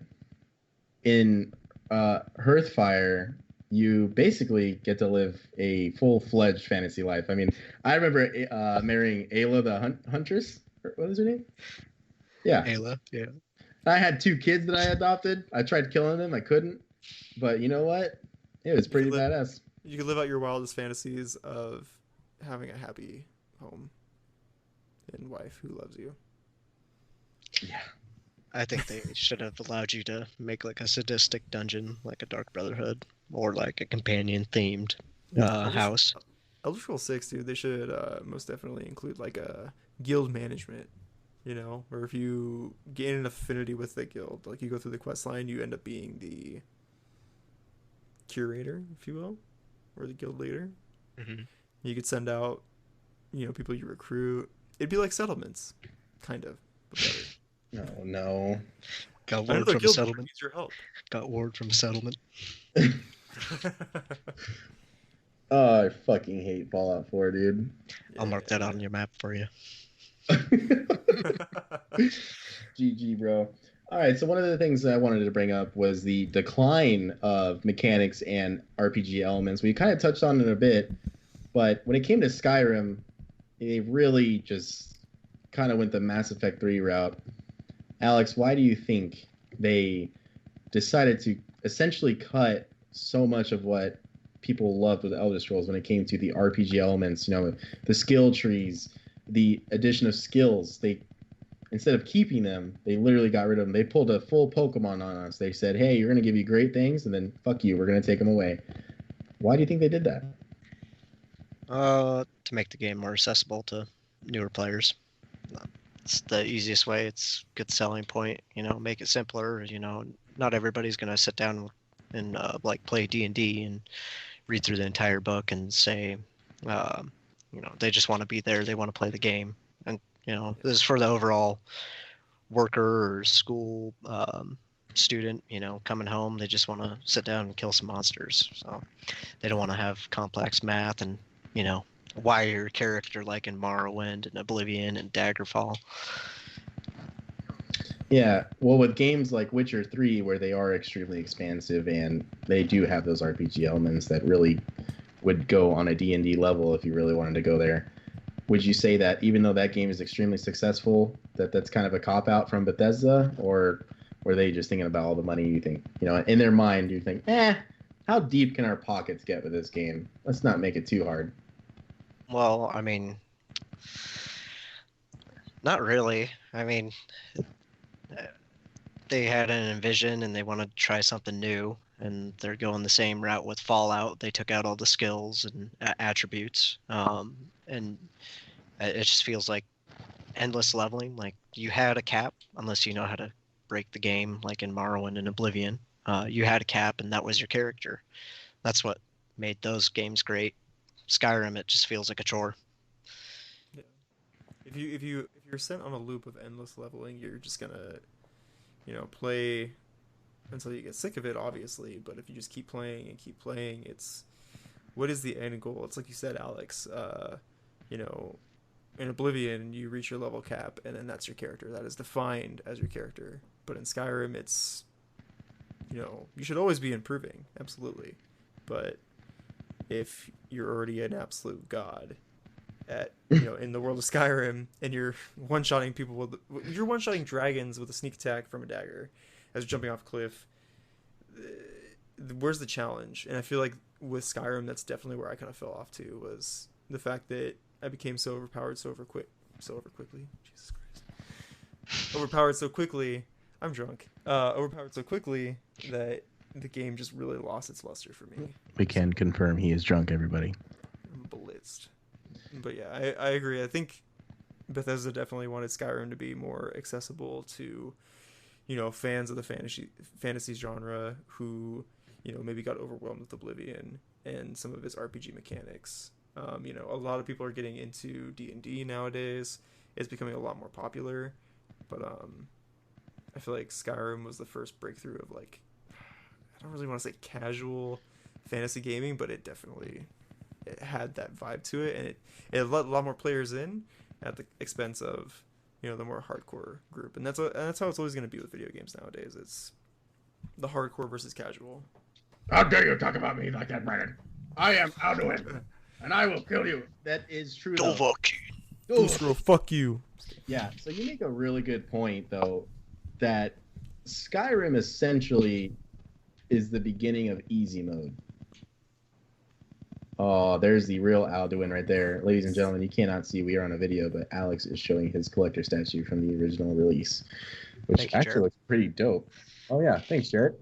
in Hearthfire, you basically get to live a full-fledged fantasy life. I mean, I remember marrying Ayla the Huntress. What is her name? Yeah. Ayla, yeah. I had 2 kids that I adopted. I tried killing them. I couldn't. But you know what? It was pretty badass. You could live out your wildest fantasies of having a happy home and wife who loves you. Yeah. I think they should have allowed you to make like a sadistic dungeon, like a Dark Brotherhood, or like a companion themed Elder, house. Elder Scrolls 6, dude, they should most definitely include like a guild management. You know, or if you gain an affinity with the guild, like you go through the quest line, you end up being the curator, if you will, or the guild leader. Hmm. You could send out, people you recruit. It'd be like settlements, kind of, but better. No, no. Got word Another from a guild member settlement. needs your help. Got word from a settlement. Oh, I fucking hate Fallout 4, dude. I'll mark that out on your map for you. GG, bro. All right, so one of the things that I wanted to bring up was the decline of mechanics and RPG elements. We kind of touched on it a bit, but when it came to Skyrim, they really just kind of went the Mass Effect 3 route. Alex, why do you think they decided to essentially cut so much of what people loved with Elder Scrolls when it came to the RPG elements, the skill trees, the addition of skills? They, instead of keeping them, they literally got rid of them. They pulled a full Pokemon on us. They said, hey, you're going to give you great things, and then fuck you, we're going to take them away. Why do you think they did that? To make the game more accessible to newer players. It's the easiest way. It's a good selling point. Make it simpler. Not everybody's gonna sit down and like play D&D and read through the entire book and say, they just want to be there. They want to play the game, and this is for the overall worker or school student. Coming home, they just want to sit down and kill some monsters. So they don't want to have complex math and why your character like in Morrowind and Oblivion and Daggerfall. Yeah, well, with games like Witcher 3, where they are extremely expansive and they do have those RPG elements that really would go on a D&D level if you really wanted to go there, would you say that even though that game is extremely successful, that's kind of a cop-out from Bethesda? Or were they just thinking about all the money, you think? In their mind, you think, how deep can our pockets get with this game? Let's not make it too hard. Well, I mean, not really. I mean, they had an envision and they wanted to try something new, and they're going the same route with Fallout. They took out all the skills and attributes, and it just feels like endless leveling. Like you had a cap, unless you know how to break the game, like in Morrowind and Oblivion. You had a cap, and that was your character. That's what made those games great. Skyrim, it just feels like a chore. Yeah. If you're sent on a loop of endless leveling, you're just gonna, play until you get sick of it, obviously. But if you just keep playing and keep playing, it's what is the end goal? It's like you said, Alex. In Oblivion, you reach your level cap, and then that's your character. That is defined as your character. But in Skyrim, it's you should always be improving, absolutely. But if you're already an absolute god at in the world of Skyrim, and you're one-shotting you're one-shotting dragons with a sneak attack from a dagger as jumping off a cliff, where's the challenge? And I feel like with Skyrim, that's definitely where I kind of fell off too, was the fact that I became so overpowered so over quickly. Jesus Christ. Overpowered so quickly. I'm drunk. Overpowered so quickly that the game just really lost its luster for me. We can confirm he is drunk, everybody. I'm blitzed. But yeah, I agree. I think Bethesda definitely wanted Skyrim to be more accessible to, fans of the fantasy genre who, maybe got overwhelmed with Oblivion and some of its RPG mechanics. A lot of people are getting into D&D nowadays. It's becoming a lot more popular. But I feel like Skyrim was the first breakthrough of like, I don't really want to say casual fantasy gaming, but it had that vibe to it, and it let a lot more players in at the expense of the more hardcore group, and that's how it's always going to be with video games nowadays. It's the hardcore versus casual. How dare you talk about me like that, Brandon? I am Alduin, and I will kill you. That is true. Girl, fuck you. Yeah, so you make a really good point, though, that Skyrim essentially is the beginning of easy mode. Oh, there's the real Alduin right there. Ladies and gentlemen, you cannot see, we are on a video, but Alex is showing his collector statue from the original release, which actually looks pretty dope. Oh, yeah. Thanks, Jarrett.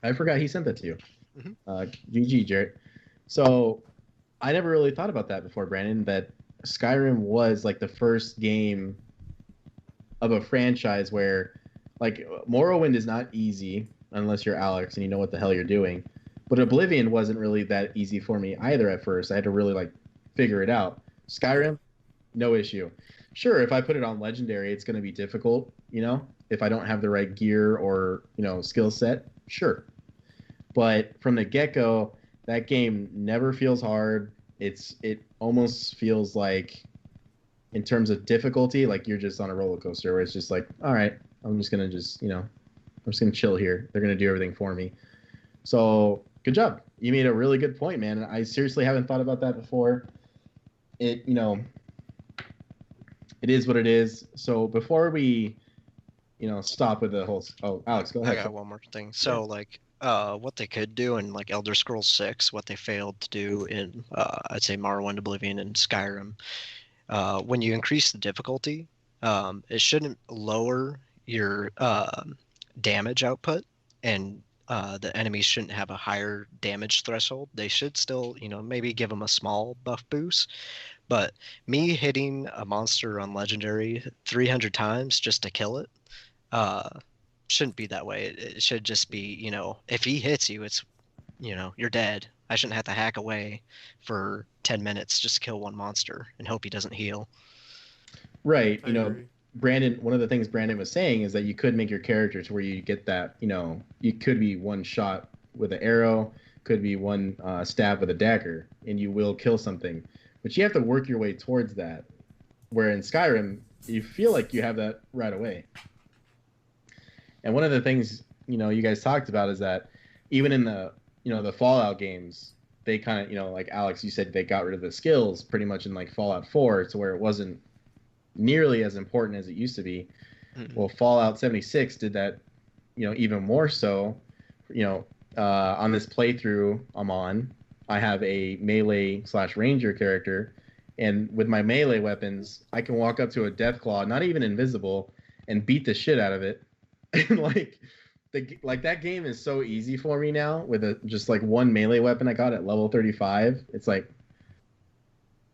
I forgot he sent that to you. Mm-hmm. GG, Jarrett. So I never really thought about that before, Brandon, that Skyrim was like the first game of a franchise where like Morrowind is not easy unless you're Alex and you know what the hell you're doing. But Oblivion wasn't really that easy for me either at first. I had to really like figure it out. Skyrim, no issue. Sure, if I put it on legendary, it's going to be difficult, if I don't have the right gear or, skill set. Sure. But from the get-go, that game never feels hard. It almost feels like in terms of difficulty, like you're just on a roller coaster where it's just like, all right, I'm just gonna I'm just gonna chill here. They're gonna do everything for me. So good job. You made a really good point, man. I seriously haven't thought about that before. It it is what it is. So before we, stop with the whole. Oh, Alex, go ahead. I got one more thing. So like, what they could do in like Elder Scrolls 6, what they failed to do in I'd say Morrowind, Oblivion, and Skyrim. When you increase the difficulty, it shouldn't lower your damage output, and the enemies shouldn't have a higher damage threshold. They should still, maybe give them a small buff boost. But me hitting a monster on Legendary 300 times just to kill it shouldn't be that way. It should just be, if he hits you, it's, you're dead. I shouldn't have to hack away for 10 minutes just to kill one monster and hope he doesn't heal. Right. I agree. Brandon, one of the things Brandon was saying is that you could make your character to where you get that, you could be one shot with an arrow, could be one stab with a dagger, and you will kill something. But you have to work your way towards that. Where in Skyrim, you feel like you have that right away. And one of the things, you guys talked about is that even in the, the Fallout games, they kind of, like Alex, you said they got rid of the skills pretty much in like Fallout 4 to where it wasn't nearly as important as it used to be. Mm-hmm. Well, Fallout 76 did that, even more so. On this playthrough I'm on, I have a melee/ranger character, and with my melee weapons, I can walk up to a Deathclaw, not even invisible, and beat the shit out of it. And that game is so easy for me now with just like one melee weapon I got at level 35. It's like,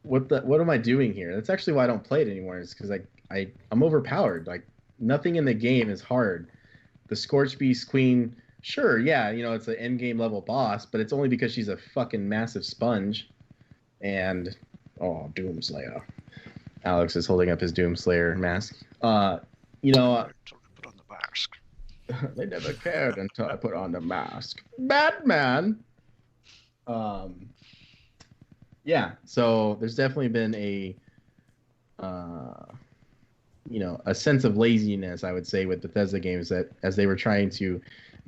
what am I doing here? That's actually why I don't play it anymore. Is because I'm overpowered. Like nothing in the game is hard. The Scorch Beast Queen, sure, yeah, it's an end game level boss, but it's only because she's a fucking massive sponge. And Doomslayer. Alex is holding up his Doomslayer mask. Put on the mask. They never cared until I put on the mask. Batman. Yeah. So there's definitely been a sense of laziness, I would say, with Bethesda games that as they were trying to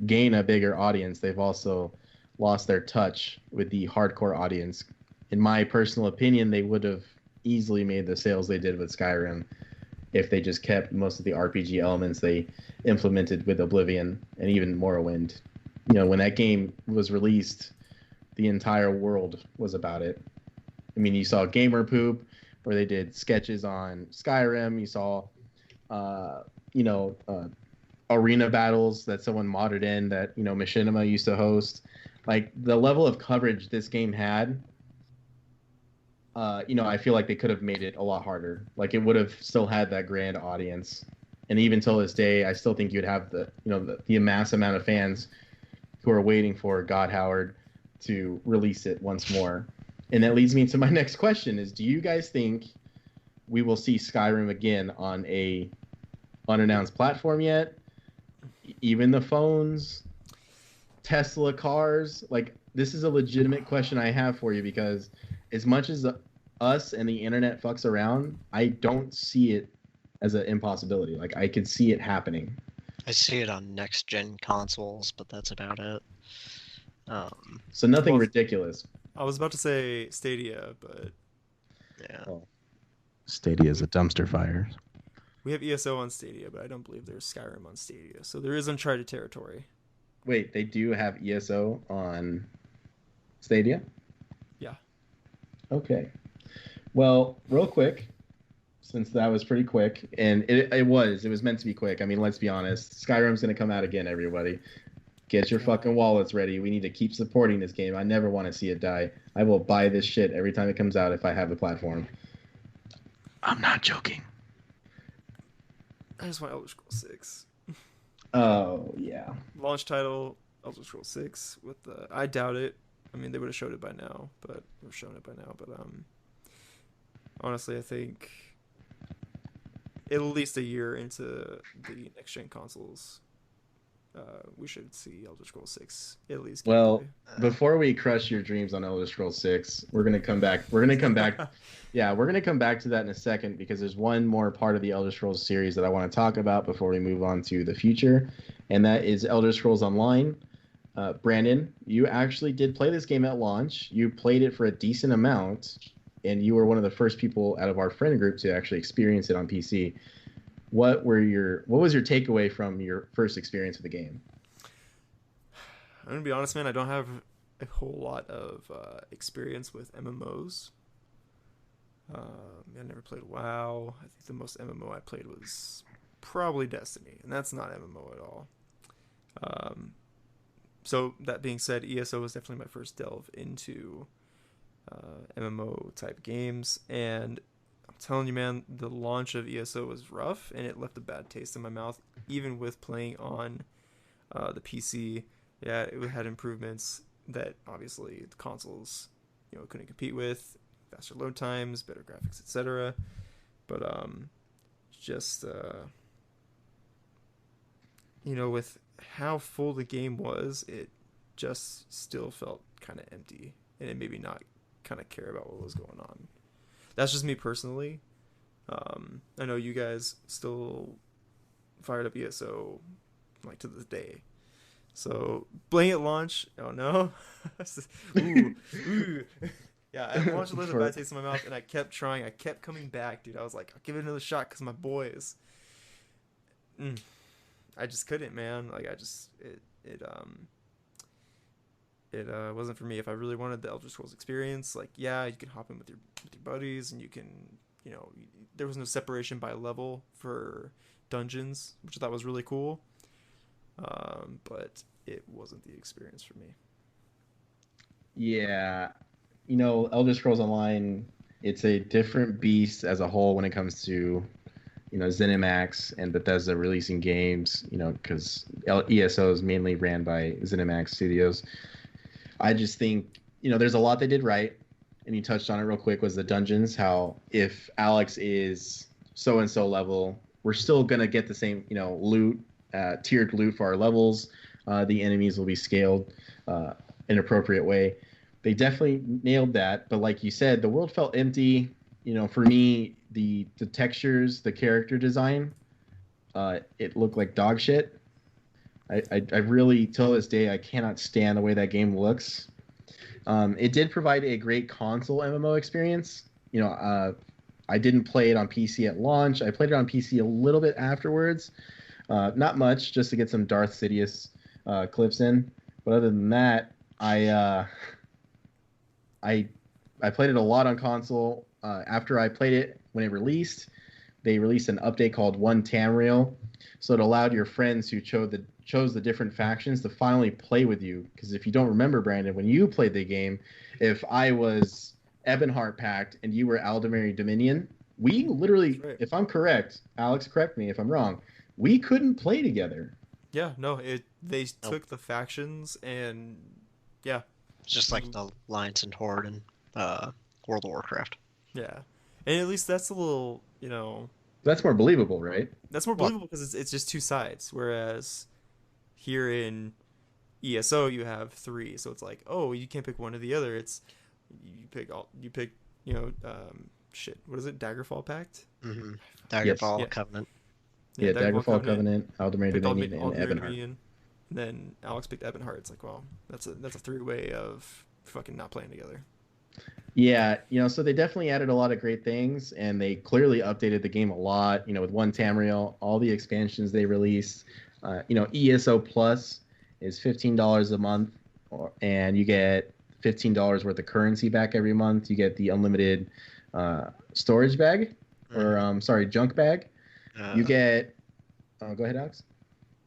gain a bigger audience, they've also lost their touch with the hardcore audience. In my personal opinion, they would have easily made the sales they did with Skyrim if they just kept most of the RPG elements they implemented with Oblivion and even Morrowind. When that game was released, the entire world was about it. I mean, you saw Gamer Poop, where they did sketches on Skyrim. You saw, arena battles that someone modded in that, Machinima used to host. Like, the level of coverage this game had, I feel like they could have made it a lot harder. Like, it would have still had that grand audience. And even till this day, I still think you'd have the mass amount of fans who are waiting for God Howard to release it once more. And that leads me to my next question is, do you guys think we will see Skyrim again on a unannounced platform yet? Even the phones, Tesla cars? Like, this is a legitimate question I have for you, because as much as us and the internet fucks around, I don't see it as an impossibility. Like, I could see it happening. I see it on next-gen consoles, but that's about it. So nothing ridiculous. I was about to say Stadia, but yeah. Oh. Stadia is a dumpster fire. We have ESO on Stadia, but I don't believe there's Skyrim on Stadia. So there is uncharted territory. Wait, they do have ESO on Stadia? Yeah. Okay. Well, real quick, since that was pretty quick, and it was meant to be quick. I mean, let's be honest. Skyrim's going to come out again, everybody. Get your fucking wallets ready. We need to keep supporting this game. I never want to see it die. I will buy this shit every time it comes out if I have the platform. I'm not joking. I just want Elder Scrolls 6. Oh, yeah. Launch title, Elder Scrolls 6. With the, I doubt it. I mean, they would have showed it by now, but honestly, I think at least a year into the next gen consoles, we should see Elder Scrolls 6 at least. Well, before we crush your dreams on Elder Scrolls 6, we're gonna come back. Yeah, we're gonna come back to that in a second because there's one more part of the Elder Scrolls series that I want to talk about before we move on to the future, and that is Elder Scrolls Online. Brandon, you actually did play this game at launch. You played it for a decent amount, and you were one of the first people out of our friend group to actually experience it on PC. What was your takeaway from your first experience with the game? I'm gonna be honest, man. I don't have a whole lot of experience with MMOs. I never played WoW. I think the most MMO I played was probably Destiny, and that's not MMO at all. So that being said, ESO was definitely my first delve into MMO type games, and I'm telling you, man, the launch of ESO was rough, and it left a bad taste in my mouth. Even with playing on the PC, yeah, it had improvements that obviously the consoles, couldn't compete with, faster load times, better graphics, etc. But just with how full the game was, it just still felt kind of empty, and it made me not kind of care about what was going on. That's just me personally. I know you guys still fired up ESO like to this day. So playing at launch, oh no, ooh. Yeah, at launch it left a bad taste in my mouth, and I kept trying. I kept coming back, dude. I was like, I'll give it another shot because my boys. I just couldn't, man. Like it wasn't for me. If I really wanted the Elder Scrolls experience, like, yeah, you can hop in with your buddies, and you can, there was no separation by level for dungeons, which I thought was really cool. But it wasn't the experience for me. Yeah, Elder Scrolls Online, it's a different beast as a whole when it comes to ZeniMax and Bethesda releasing games, because ESO is mainly ran by ZeniMax Studios. I just think, there's a lot they did right, and you touched on it real quick, was the dungeons, how if Alex is so-and-so level, we're still going to get the same, loot, tiered loot for our levels. The enemies will be scaled in an appropriate way. They definitely nailed that, but like you said, the world felt empty. For me, the textures, the character design, it looked like dog shit. I really, till this day, I cannot stand the way that game looks. It did provide a great console MMO experience. I didn't play it on PC at launch. I played it on PC a little bit afterwards. Not much, just to get some Darth Sidious clips in. But other than that, I played it a lot on console. After I played it when it released, they released an update called One Tamriel, so it allowed your friends who chose the different factions to finally play with you. Because if you don't remember, Brandon, when you played the game, if I was Ebonheart Pact and you were Aldemary Dominion, we literally, right, if I'm correct, Alex, correct me if I'm wrong, we couldn't play together. Yeah, no, they took the factions and yeah. Just like the Alliance and Horde and World of Warcraft. Yeah, and at least that's a little, That's more believable, right? That's more believable because it's just two sides. Whereas here in ESO you have three, so it's like, oh, you can't pick one or the other. It's you pick, shit. What is it? Daggerfall Pact. Mm-hmm. Daggerfall, yes. Covenant. Yeah, Daggerfall Covenant, Aldemary Dominion, and Ebonheart. And then Alex picked Ebonheart. It's like, well, that's a three-way of fucking not playing together. Yeah, so they definitely added a lot of great things, and they clearly updated the game a lot. With One Tamriel, all the expansions they released. ESO Plus is $15 a month, and you get $15 worth of currency back every month. You get the unlimited storage bag, or junk bag. You get. Go ahead, Alex.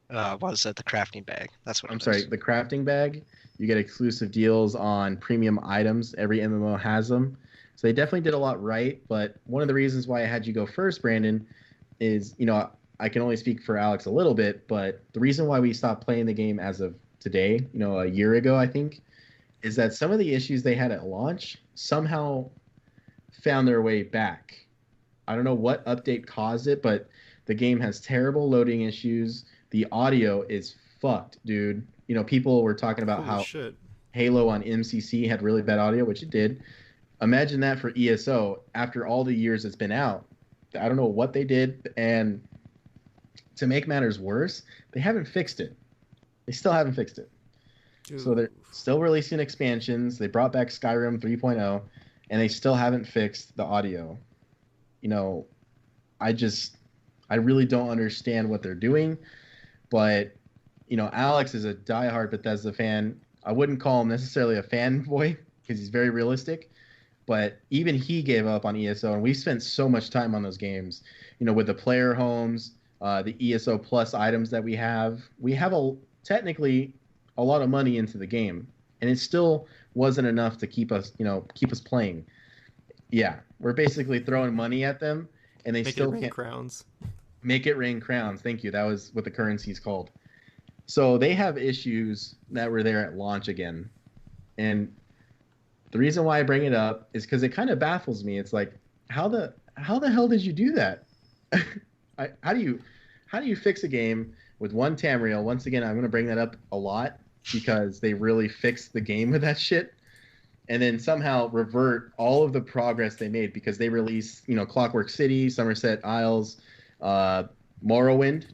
What is it? The crafting bag. That's what I'm it sorry, is. the crafting bag. You get exclusive deals on premium items. Every MMO has them. So they definitely did a lot right. But one of the reasons why I had you go first, Brandon, is, I can only speak for Alex a little bit, but the reason why we stopped playing the game as of today, a year ago, I think, is that some of the issues they had at launch somehow found their way back. I don't know what update caused it, but the game has terrible loading issues. The audio is fucked, dude. People were talking about Holy how shit. Halo on MCC had really bad audio, which it did. Imagine that for ESO after all the years it's been out. I don't know what they did, and to make matters worse, they haven't fixed it. They still haven't fixed it. So Ooh. they're still releasing expansions. They brought back Skyrim 3.0, and they still haven't fixed the audio. You know, I just I really don't understand what they're doing. But Alex is a diehard Bethesda fan. I wouldn't call him necessarily a fanboy because he's very realistic. But even he gave up on ESO, and we spent so much time on those games. With the player homes, the ESO Plus items that we have. We have technically a lot of money into the game, and it still wasn't enough to keep us playing. Yeah, we're basically throwing money at them, and they Make it still rain can't crowns. make it rain crowns. Thank you. That was what the currency is called. So they have issues that were there at launch again, and the reason why I bring it up is because it kind of baffles me. It's like, how the hell did you do that? How do you fix a game with one Tamriel? Once again, I'm going to bring that up a lot because they really fixed the game with that shit, and then somehow revert all of the progress they made because they released, Clockwork City, Somerset Isles, uh, Morrowind,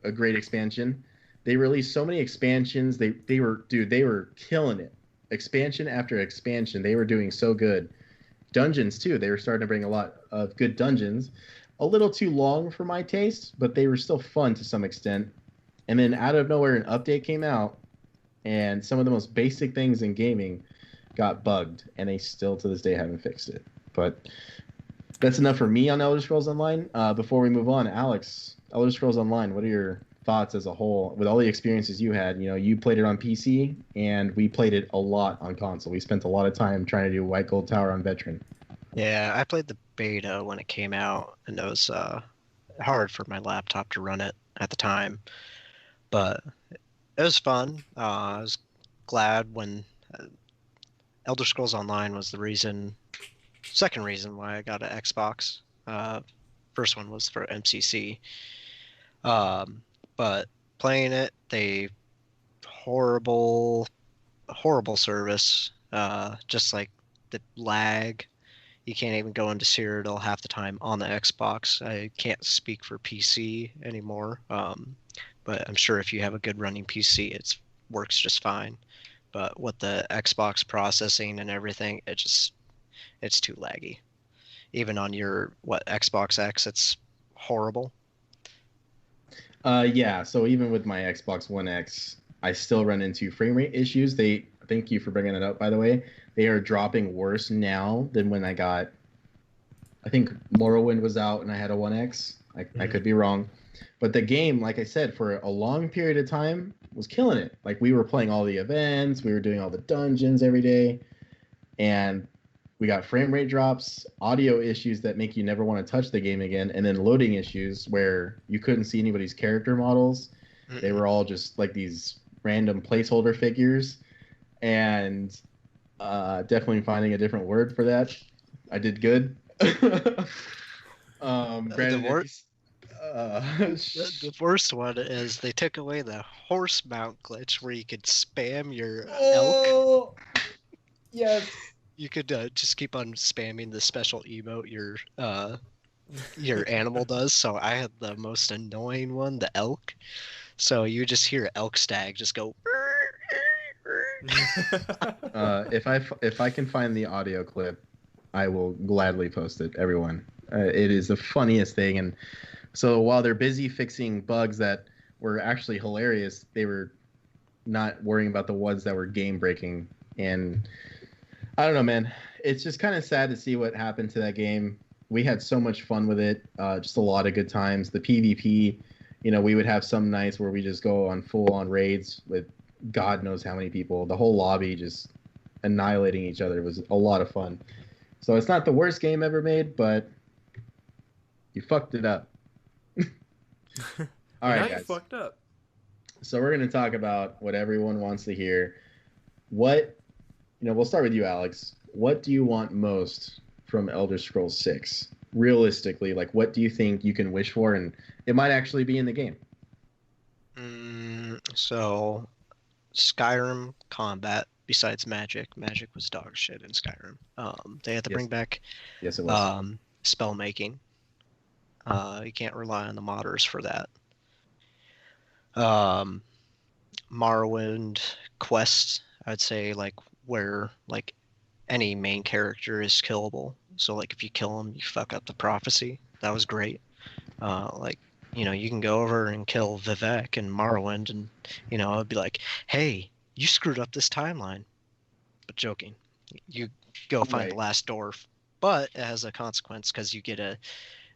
a great expansion. They released so many expansions. They were killing it. Expansion after expansion, they were doing so good. Dungeons too. They were starting to bring a lot of good dungeons. A little too long for my taste, but they were still fun to some extent. And then out of nowhere, an update came out, and some of the most basic things in gaming got bugged, and they still to this day haven't fixed it. But that's enough for me on Elder Scrolls Online. Before we move on, Alex, Elder Scrolls Online, what are your thoughts as a whole with all the experiences you had? You played it on PC, and we played it a lot on console. We spent a lot of time trying to do White Gold Tower on Veteran. Yeah, I played the beta when it came out, and it was hard for my laptop to run it at the time, but it was fun. I was glad when Elder Scrolls Online was second reason why I got an Xbox. First one was for MCC. But playing it, they horrible, horrible service. Just like the lag. You can't even go into Cyrodiil half the time on the Xbox. I can't speak for PC anymore. But I'm sure if you have a good running PC, it works just fine. But with the Xbox processing and everything, it's too laggy. Even on your Xbox X, it's horrible. Yeah, so even with my Xbox One X, I still run into frame rate issues. Thank you for bringing it up, by the way. They are dropping worse now than when I think Morrowind was out and I had a One X. I could be wrong. But the game, like I said, for a long period of time was killing it. Like we were playing all the events, we were doing all the dungeons every day, and we got frame rate drops, audio issues that make you never want to touch the game again, and then loading issues where you couldn't see anybody's character models. They were all just like these random placeholder figures, and definitely finding a different word for that. I did good. Brandon, The the worst one is they took away the horse mount glitch where you could spam your elk. Yes. You could just keep on spamming the special emote your animal does. So I had the most annoying one, the elk. So you just hear elk stag just go. If I can find the audio clip, I will gladly post it. Everyone, it is the funniest thing. And so while they're busy fixing bugs that were actually hilarious, they were not worrying about the ones that were game breaking. And I don't know, man. It's just kind of sad to see what happened to that game. We had so much fun with it. Just a lot of good times. The PvP, We would have some nights where we just go on full on raids with God knows how many people. The whole lobby just annihilating each other was a lot of fun. So it's not the worst game ever made, but you fucked it up. All right, now guys. you fucked up. So we're going to talk about what everyone wants to hear. We'll start with you, Alex. What do you want most from Elder Scrolls 6? Realistically, like, what do you think you can wish for, and it might actually be in the game? So, Skyrim combat, besides magic was dog shit in Skyrim. They had to bring back Yes, it was. spell making. You can't rely on the modders for that. Morrowind quests, I'd say, like, where like any main character is killable. So like if you kill him, you fuck up the prophecy. That was great. You can go over and kill Vivek and Morrowind, and it'd be like, hey, you screwed up this timeline. But joking. You go find the last dwarf, but it has a consequence because you get a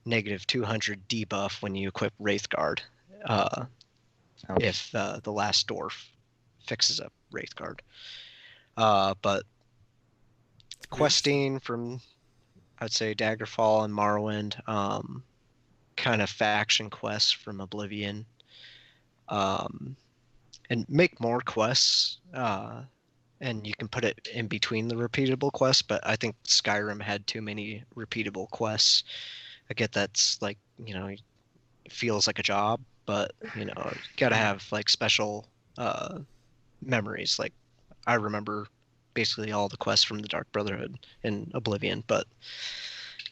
negative 200 debuff when you equip Wraithguard. If the last dwarf fixes up Wraithguard. But questing from, I'd say, Daggerfall and Morrowind, kind of faction quests from Oblivion, and make more quests, and you can put it in between the repeatable quests, but I think Skyrim had too many repeatable quests. I get that's like, it feels like a job, but, you gotta have like special memories. Like, I remember basically all the quests from the Dark Brotherhood in Oblivion, but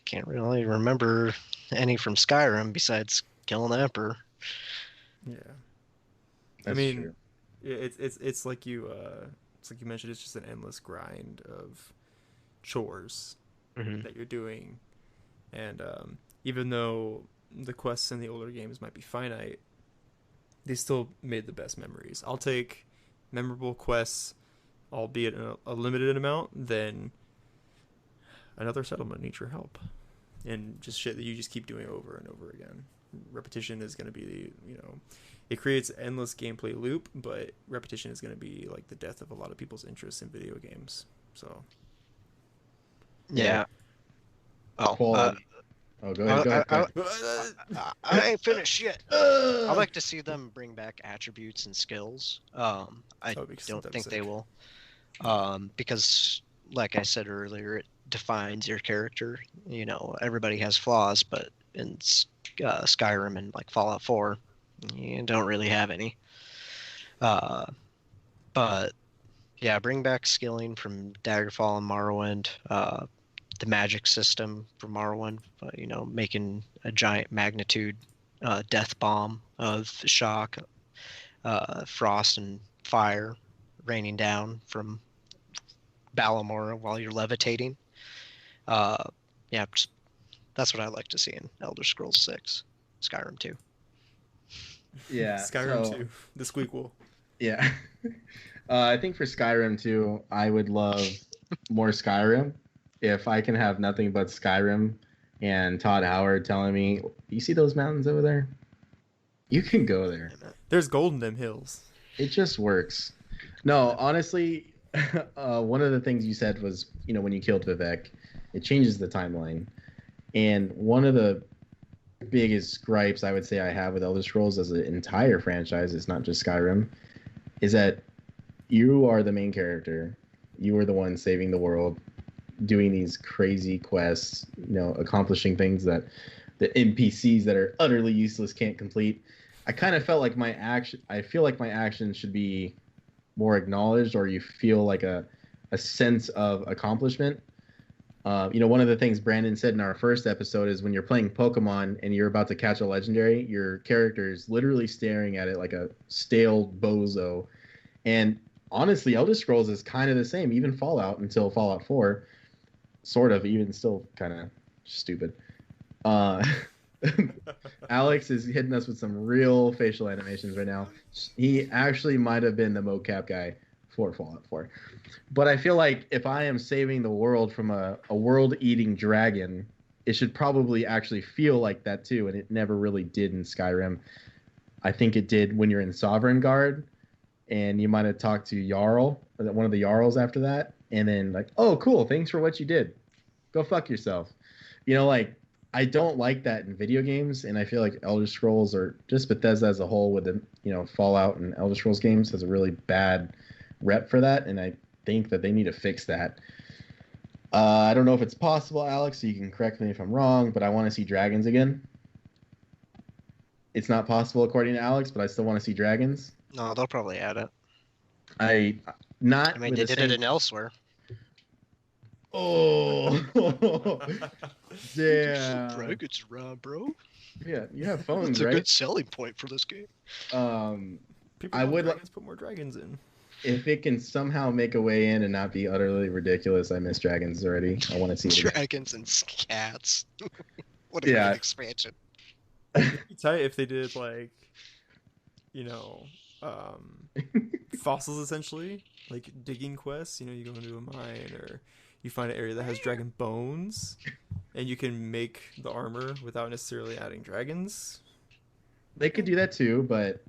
can't really remember any from Skyrim besides killing the Emperor. Yeah, That's true. It's like you mentioned. It's just an endless grind of chores that you're doing, and even though the quests in the older games might be finite, they still made the best memories. I'll take memorable quests, albeit a limited amount, than another settlement needs your help, and just shit that you just keep doing over and over again. Repetition is going to be it creates endless gameplay loop, but repetition is going to be like the death of a lot of people's interest in video games. So yeah. Go ahead. I ain't finished yet. I'd like to see them bring back attributes and skills. I don't think they will. Because, like I said earlier, it defines your character. Everybody has flaws, but in Skyrim and like Fallout 4, you don't really have any. But yeah, bring back skilling from Daggerfall and Morrowind. The magic system for Morrowind, making a giant magnitude death bomb of shock, frost and fire raining down from Balamora while you're levitating. That's what I'd like to see in Elder Scrolls 6, Skyrim 2. Yeah, Skyrim 2, the squeakquel. Yeah, I think for Skyrim 2, I would love more Skyrim. If I can have nothing but Skyrim and Todd Howard telling me, you see those mountains over there? You can go there. There's gold in them hills. It just works. No, honestly, one of the things you said was, when you killed Vivek, it changes the timeline. And one of the biggest gripes I would say I have with Elder Scrolls as an entire franchise, it's not just Skyrim, is that you are the main character. You are the one saving the world, doing these crazy quests, accomplishing things that the NPCs that are utterly useless can't complete. I kind of felt like I feel like my actions should be more acknowledged, or you feel like a sense of accomplishment. One of the things Brandon said in our first episode is when you're playing Pokemon and you're about to catch a legendary, your character is literally staring at it like a stale bozo. And honestly, Elder Scrolls is kind of the same, even Fallout until Fallout 4. Sort of, even still kind of stupid. Alex is hitting us with some real facial animations right now. He actually might have been the mocap guy for Fallout 4. But I feel like if I am saving the world from a world-eating dragon, it should probably actually feel like that too, and it never really did in Skyrim. I think it did when you're in Sovereign Guard, and you might have talked to Jarl, or one of the Jarls after that, and then like, oh, cool, thanks for what you did. Go fuck yourself. Like I don't like that in video games, and I feel like Elder Scrolls or just Bethesda as a whole with the Fallout and Elder Scrolls games has a really bad rep for that, and I think that they need to fix that. I don't know if it's possible, Alex, so you can correct me if I'm wrong, but I want to see dragons again. It's not possible according to Alex, but I still want to see dragons. No, they'll probably add it. I not. I mean, with they the did same... it in Elsewhere. Oh, damn! Dragons around, bro. Yeah, you have phones, That's a right? good selling point for this game. People I want would dragons, put more dragons in. If it can somehow make a way in and not be utterly ridiculous. I miss dragons already. I want to see it again. Dragons and cats. What a Yeah. great expansion. It'd be tight if they did like, fossils essentially, like digging quests. You go into a mine or you find an area that has dragon bones, and you can make the armor without necessarily adding dragons. They could do that too, but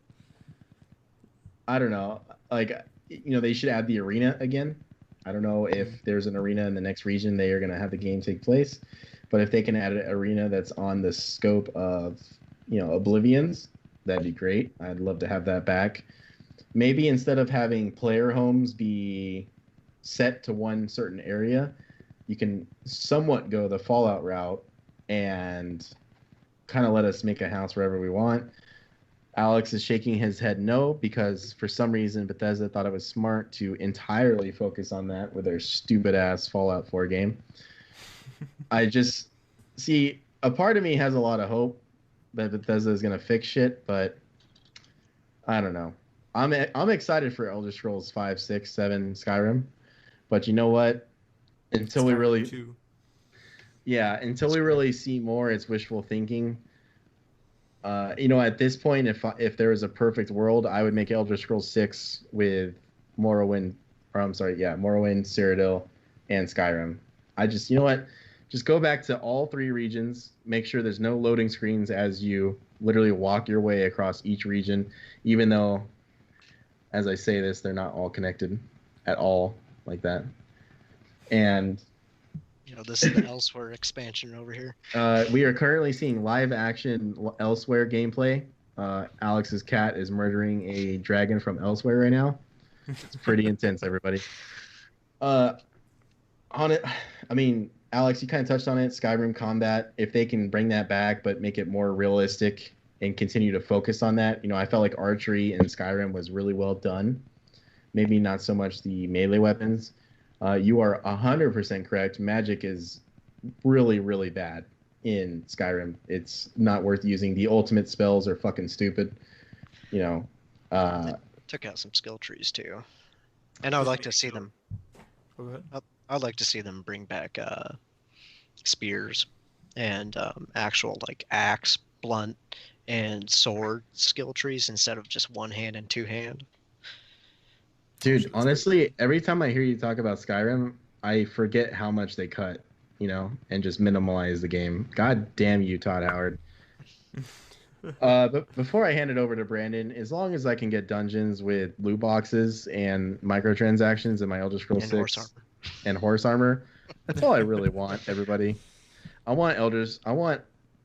I don't know. Like, they should add the arena again. I don't know if there's an arena in the next region they are going to have the game take place, but if they can add an arena that's on the scope of, Oblivions, that'd be great. I'd love to have that back. Maybe instead of having player homes be set to one certain area, you can somewhat go the Fallout route and kind of let us make a house wherever we want. Alex is shaking his head no, because for some reason Bethesda thought it was smart to entirely focus on that with their stupid ass Fallout 4 game. I just see a part of me has a lot of hope that Bethesda is going to fix shit, but I don't know. I'm excited for Elder Scrolls 5, 6, 7, Skyrim, but you know what? Until Skyrim we really 2. Yeah, until we really see more, it's wishful thinking. At this point, if there was a perfect world, I would make Elder Scrolls 6 with Morrowind, Cyrodiil, and Skyrim. You know what? Just go back to all three regions. Make sure there's no loading screens as you literally walk your way across each region, even though, as I say this, they're not all connected at all like that. And this is the Elsewhere expansion over here. we are currently seeing live action Elsewhere gameplay. Alex's cat is murdering a dragon from Elsewhere right now. It's pretty intense, everybody. On it, I mean, Alex, you kind of touched on it. Skyrim combat, if they can bring that back, but make it more realistic and continue to focus on that. I felt like archery in Skyrim was really well done. Maybe not so much the melee weapons. You are 100% correct. Magic is really, really bad in Skyrim. It's not worth using. The ultimate spells are fucking stupid. Took out some skill trees too, and I would like to see them. Go ahead. I'd like to see them bring back spears and actual like axe, blunt, and sword skill trees instead of just one hand and two hand. Dude, honestly, every time I hear you talk about Skyrim, I forget how much they cut, and just minimalize the game. God damn you, Todd Howard. But before I hand it over to Brandon, as long as I can get dungeons with loot boxes and microtransactions in my Elder Scrolls 6 and horse armor, that's all I really want, everybody. I want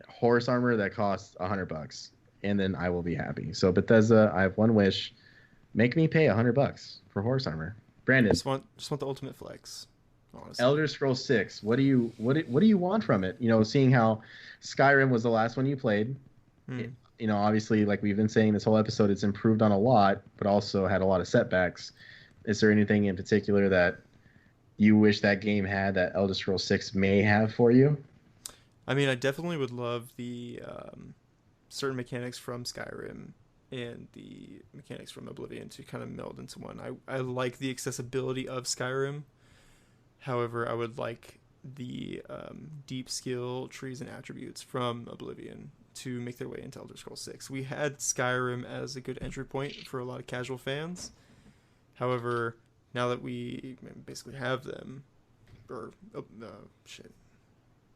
horse armor that costs $100, and then I will be happy. So Bethesda, I have one wish. Make me pay $100 for horse armor. Brandon, just want the ultimate flex. Honestly. Elder Scrolls 6. What do you want from it? Seeing how Skyrim was the last one you played. Obviously, like we've been saying this whole episode, it's improved on a lot, but also had a lot of setbacks. Is there anything in particular that you wish that game had that Elder Scrolls 6 may have for you? I mean, I definitely would love the certain mechanics from Skyrim and the mechanics from Oblivion to kind of meld into one. I like the accessibility of Skyrim. However, I would like the deep skill trees and attributes from Oblivion to make their way into Elder Scrolls 6. We had Skyrim as a good entry point for a lot of casual fans. However, now that we basically have them,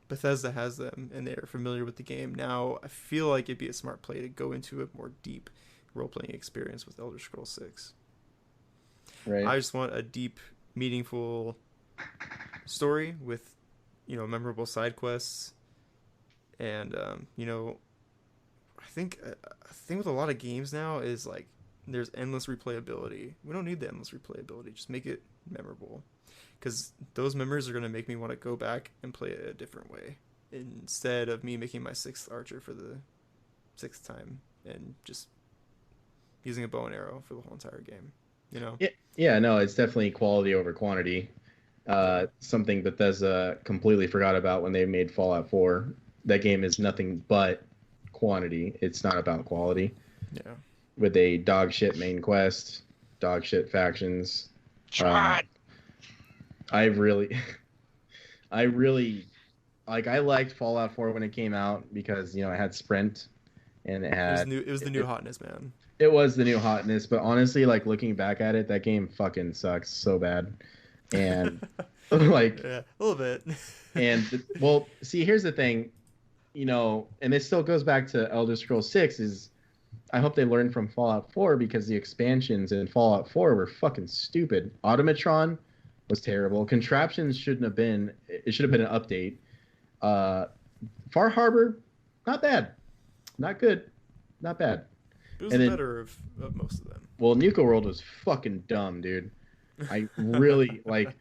Bethesda has them and they're familiar with the game. Now I feel like it'd be a smart play to go into a more deep role-playing experience with Elder Scrolls 6. Right. I just want a deep, meaningful story with, memorable side quests, and I think a thing with a lot of games now is like there's endless replayability. We don't need the endless replayability. Just make it memorable, because those memories are gonna make me want to go back and play it a different way instead of me making my sixth archer for the sixth time and just using a bow and arrow for the whole entire game. Yeah, no, it's definitely quality over quantity. Something Bethesda completely forgot about when they made Fallout 4. That game is nothing but quantity. It's not about quality. Yeah. With a dog shit main quest, dog shit factions. I really like. I liked Fallout 4 when it came out because it had sprint, and it was the new hotness, man. It was the new hotness, but honestly, like looking back at it, that game fucking sucks so bad, and like yeah, a little bit. And well, see, here's the thing, and it still goes back to Elder Scrolls 6. Is I hope they learned from Fallout 4 because the expansions in Fallout 4 were fucking stupid. Automatron was terrible. Contraptions shouldn't have been. It should have been an update. Far Harbor, not bad, not good, not bad. It was the better of most of them. Well, Nuka World was fucking dumb, dude. I really like.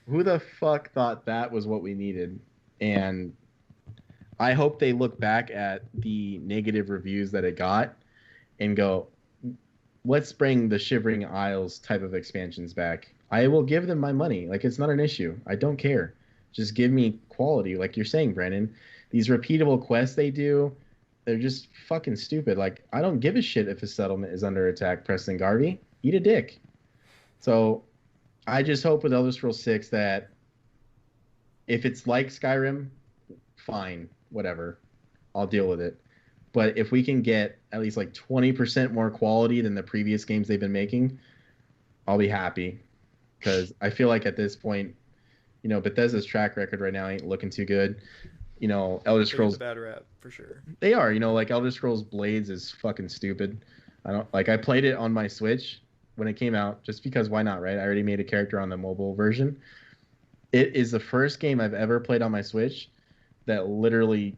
Who the fuck thought that was what we needed? And I hope they look back at the negative reviews that it got and go, let's bring the Shivering Isles type of expansions back. I will give them my money. Like, it's not an issue. I don't care. Just give me quality. Like you're saying, Brandon, these repeatable quests they do, they're just fucking stupid. Like, I don't give a shit if a settlement is under attack, Preston Garvey. Eat a dick. So I just hope with Elder Scrolls 6 that if it's like Skyrim, fine, whatever. I'll deal with it. But if we can get at least like 20% more quality than the previous games they've been making, I'll be happy. Because I feel like at this point, Bethesda's track record right now ain't looking too good. Elder Scrolls the bad rap for sure. They are, like Elder Scrolls Blades is fucking stupid. I played it on my Switch when it came out just because why not, right? I already made a character on the mobile version. It is the first game I've ever played on my Switch that literally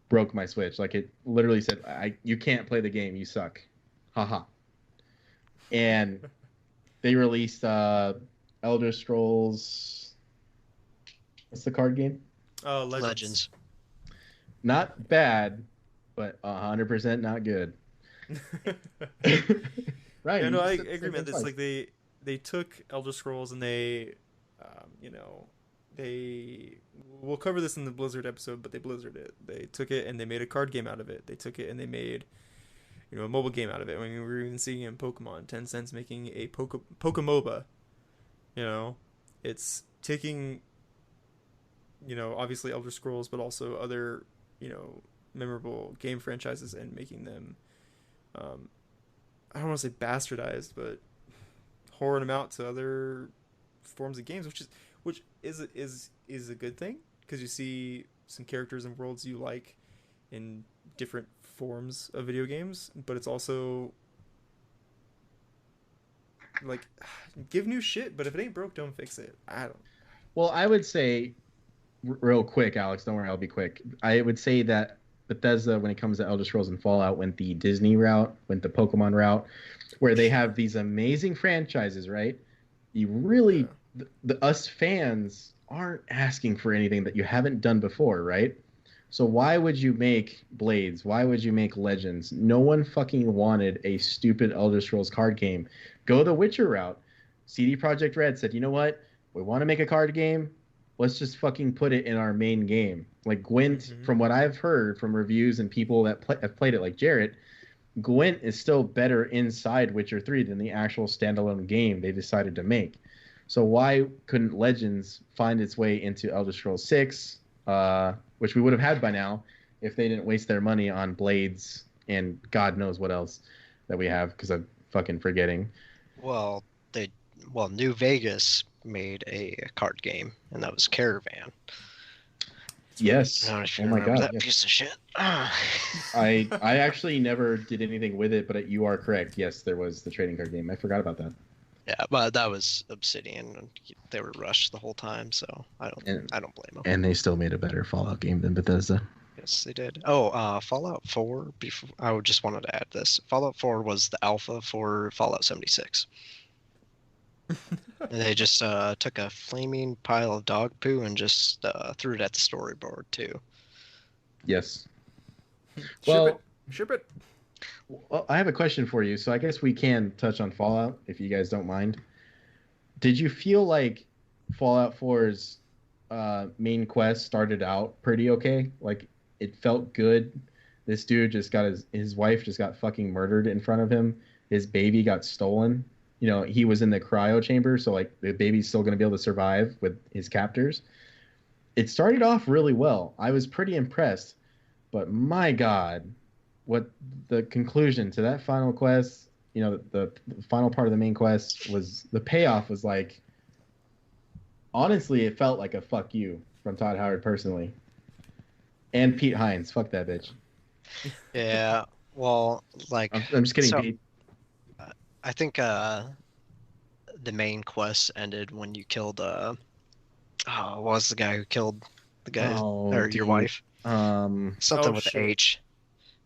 broke my Switch. Like it literally said, "You can't play the game. You suck." Haha. And they released Elder Scrolls. What's the card game? Oh, Legends. Not bad, but 100% not good. Right. Yeah, no, I agree, man. It's like they took Elder Scrolls and we'll cover this in the Blizzard episode, but they Blizzarded it. They took it and they made a card game out of it. They took it and they made a mobile game out of it. I mean, we were even seeing in Pokemon, Tencent's making a Pokemoba. It's taking obviously Elder Scrolls, but also other memorable game franchises and making them I don't want to say bastardized, but whoring them out to other forms of games, which is a good thing, because you see some characters and worlds you like in different forms of video games, but it's also like give new shit, but if it ain't broke, don't fix it. Well, I would say real quick, Alex, don't worry, I'll be quick. I would say that Bethesda, when it comes to Elder Scrolls and Fallout, went the Disney route, went the Pokemon route, where they have these amazing franchises, right? You really, us fans aren't asking for anything that you haven't done before, right? So why would you make Blades? Why would you make Legends? No one fucking wanted a stupid Elder Scrolls card game. Go the Witcher route. CD Projekt Red said, you know what? We want to make a card game. Let's just fucking put it in our main game. Like Gwent, from what I've heard from reviews and people that have played it, like Jarrett, Gwent is still better inside Witcher 3 than the actual standalone game they decided to make. So why couldn't Legends find its way into Elder Scrolls 6, which we would have had by now if they didn't waste their money on Blades and God knows what else that we have, because I'm fucking forgetting. Well, New Vegas made a card game, and that was Caravan. Yes. I don't know if you Oh my remember God. that Yes. piece of shit. I actually never did anything with it, but you are correct. Yes, there was the trading card game. I forgot about that. Yeah, but that was Obsidian, and they were rushed the whole time, so And I don't blame them. and they still made a better Fallout game than Bethesda. Yes, they did. Oh, Fallout 4. Before I just wanted to add this. Fallout 4 was the alpha for Fallout 76. And they just took a flaming pile of dog poo and just threw it at the storyboard too. Yes. Ship Well, it. I have a question for you. So I guess we can touch on Fallout if you guys don't mind. Did you feel like Fallout 4's main quest started out pretty okay? Like it felt good. This dude just got his wife just got fucking murdered in front of him. His baby got stolen. You know, he was in the cryo chamber, so like the baby's still gonna be able to survive with his captors. It started off really well. I was pretty impressed, but my God, what the conclusion to that final quest, you know, the final part of the main quest was the payoff was like, honestly, it felt like a fuck you from Todd Howard personally. And Pete Hines, fuck that bitch. Yeah, well, like I'm just kidding, so Pete. I think the main quest ended when you killed what was the guy who killed the guy Oh, or dude. your wife? Something with shit. H.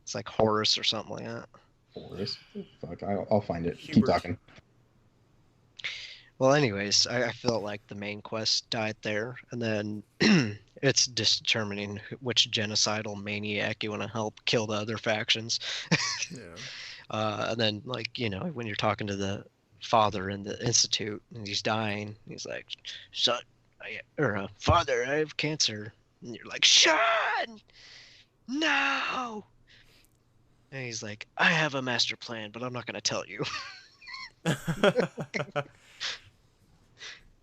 It's like Horus or something like that. Forrest. Fuck, I'll find it. Keep Hubert. talking. Well, anyways, I felt like the main quest died there, and then it's just determining which genocidal maniac you want to help kill the other factions. Yeah. And then, like, you know, when you're talking to the father in the institute and he's dying, he's like, "Son, father, I have cancer," and you're like, "Sean, no!" And he's like, "I have a master plan, but I'm not gonna tell you."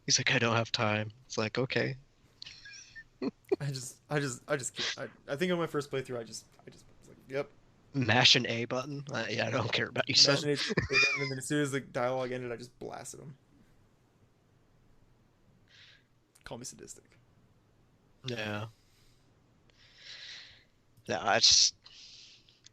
He's like, "I don't have time." It's like, okay. I think on my first playthrough, I just was like, yep. Mash an A button. Yeah, I don't care about you, son. And then as soon as the dialogue ended, I just blasted him. Call me sadistic. Yeah. Yeah, I just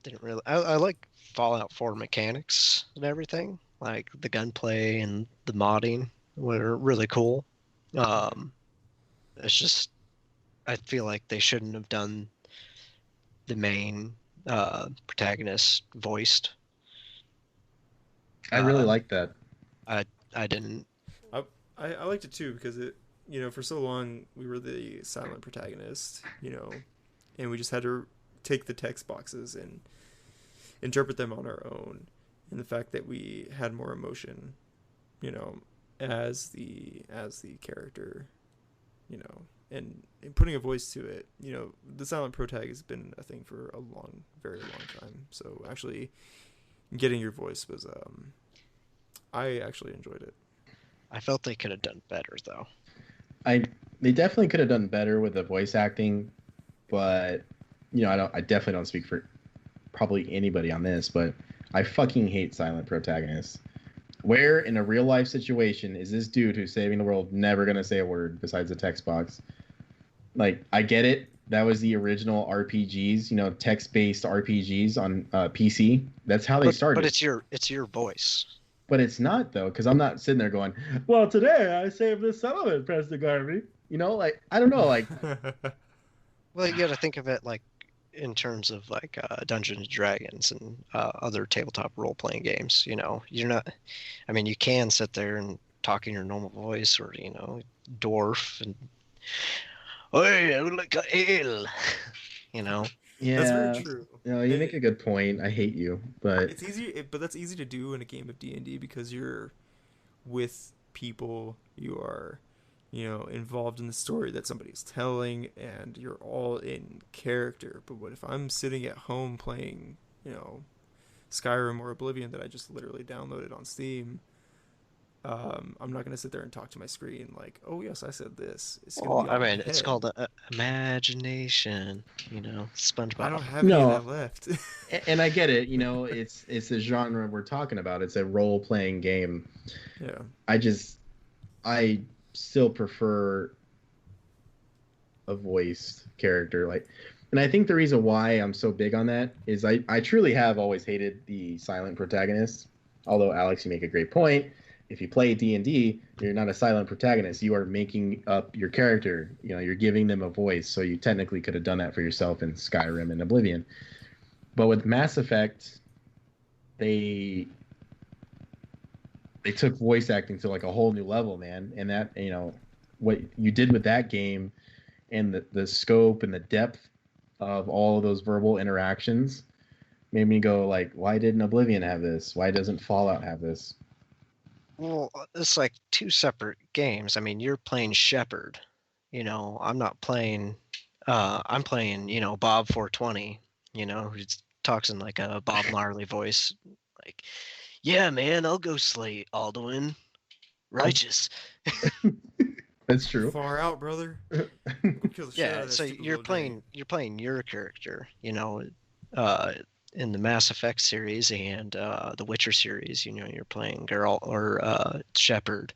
didn't really. I like Fallout 4 mechanics and everything. Like the gunplay and the modding were really cool. It's just I feel like they shouldn't have done the main protagonist voiced. I really like that. I didn't. I liked it too because it, you know, for so long we were the silent protagonist, you know, and we just had to take the text boxes and interpret them on our own. And the fact that we had more emotion, you know, as the character, you know, and putting a voice to it, you know, the silent protag has been a thing for a very long time. So actually getting your voice was I actually enjoyed it. I felt they could have done better though. They definitely could have done better with the voice acting, but you know, I definitely don't speak for probably anybody on this, but I fucking hate silent protagonists. Where in a real life situation is this dude who's saving the world never gonna say a word besides a text box? Like, I get it. That was the original RPGs, you know, text-based RPGs on PC. That's how they started. But it's your voice. But it's not though, because I'm not sitting there going, "Well, today I saved this settlement, President Garvey." You know, like I don't know, like. Well, you got to think of it like in terms of like Dungeons and Dragons and other tabletop role-playing games. You know, you're not. I mean, you can sit there and talk in your normal voice, or you know, dwarf and. Hey, I would like a ale. You know. Yeah, that's very true. You know, you make a good point. I hate you, but it's easy. But that's easy to do in a game of D&D because you're with people. You are, you know, involved in the story that somebody's telling, and you're all in character. But what if I'm sitting at home playing, you know, Skyrim or Oblivion that I just literally downloaded on Steam? I'm not gonna sit there and talk to my screen like, oh yes, I said this. It's gonna be I all in mean, my it's head. called imagination. You know, SpongeBob. I don't have any of that left. And I get it. You know, it's a genre we're talking about. It's a role playing game. Yeah. I still prefer a voiced character. Like, and I think the reason why I'm so big on that is I truly have always hated the silent protagonist. Although Alex, you make a great point. If you play D&D, you're not a silent protagonist. You are making up your character. You know, you're giving them a voice. So you technically could have done that for yourself in Skyrim and Oblivion. But with Mass Effect, they took voice acting to like a whole new level, man. And that, you know, what you did with that game and the scope and the depth of all of those verbal interactions made me go like, why didn't Oblivion have this? Why doesn't Fallout have this? Well, it's like two separate games. I mean, you're playing Shepard. You know, I'm not playing. I'm playing. You know, Bob 420. You know, who talks in like a Bob Marley voice. Like, yeah, man, I'll go slay Alduin. Righteous. That's true. Far out, brother. Kill the shit out Yeah, of that so stupid you're little playing your character. You know, in the Mass Effect series and the Witcher series. You know, you're playing Geralt or Shepard.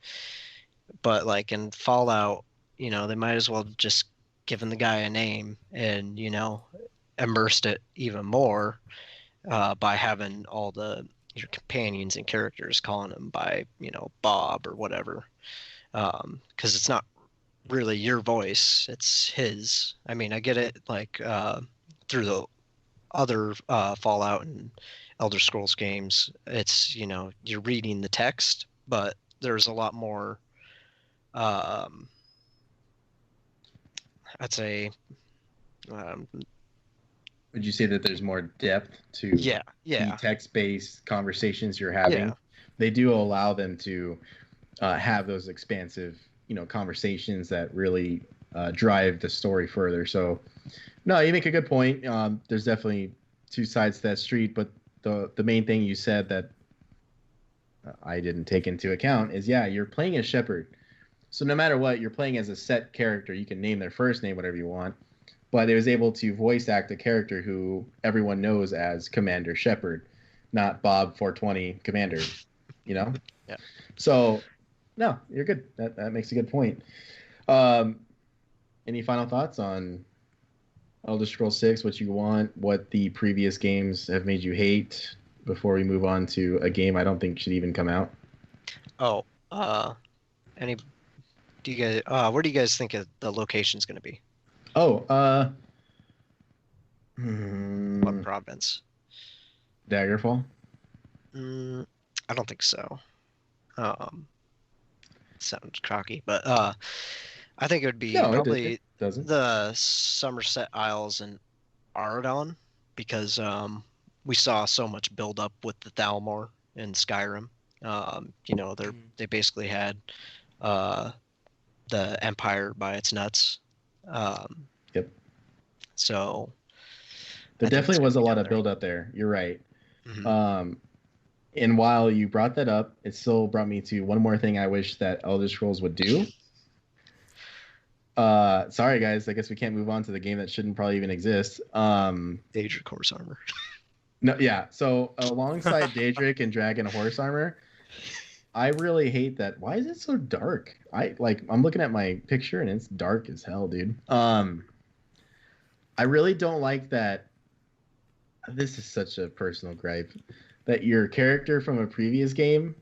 But like in Fallout, you know, they might as well just given the guy a name and, you know, immersed it even more by having all your companions and characters calling him by, you know, Bob or whatever. Because it's not really your voice, it's his. I mean, I get it like through the other Fallout and Elder Scrolls games, it's, you know, you're reading the text, but there's a lot more I'd say um, Would you say that there's more depth to yeah, the yeah, text-based conversations you're having? yeah. They do allow them to have those expansive, you know, conversations that really drive the story further. So, no, you make a good point. There's definitely two sides to that street, but the main thing you said that I didn't take into account is, yeah, you're playing as Shepard. So no matter what, you're playing as a set character. You can name their first name whatever you want, but it was able to voice act a character who everyone knows as Commander Shepard, not Bob 420 Commander. You know. Yeah. So, no, you're good. That makes a good point. Um, any final thoughts on Elder Scrolls 6? What you want? What the previous games have made you hate? Before we move on to a game I don't think should even come out. Oh, any? Do you guys? Where do you guys think the location's going to be? Oh, What province? Daggerfall. I don't think so. Um, Sounds cocky, but I think it would be No, probably it doesn't. the Somerset Isles and Aradon because we saw so much build up with the Thalmor in Skyrim. You know, they basically had the Empire by its nuts. Yep. So There I think it's definitely gonna was a be lot down of there. build up there. You're right. Mhm. And while you brought that up, it still brought me to one more thing I wish that Elder Scrolls would do. Sorry guys, I guess we can't move on to the game that shouldn't probably even exist. Daedric horse armor. No, yeah. So alongside Daedric and Dragon Horse Armor, I really hate that. Why is it so dark? I'm looking at my picture and it's dark as hell, dude. I really don't like that. This is such a personal gripe that your character from a previous game,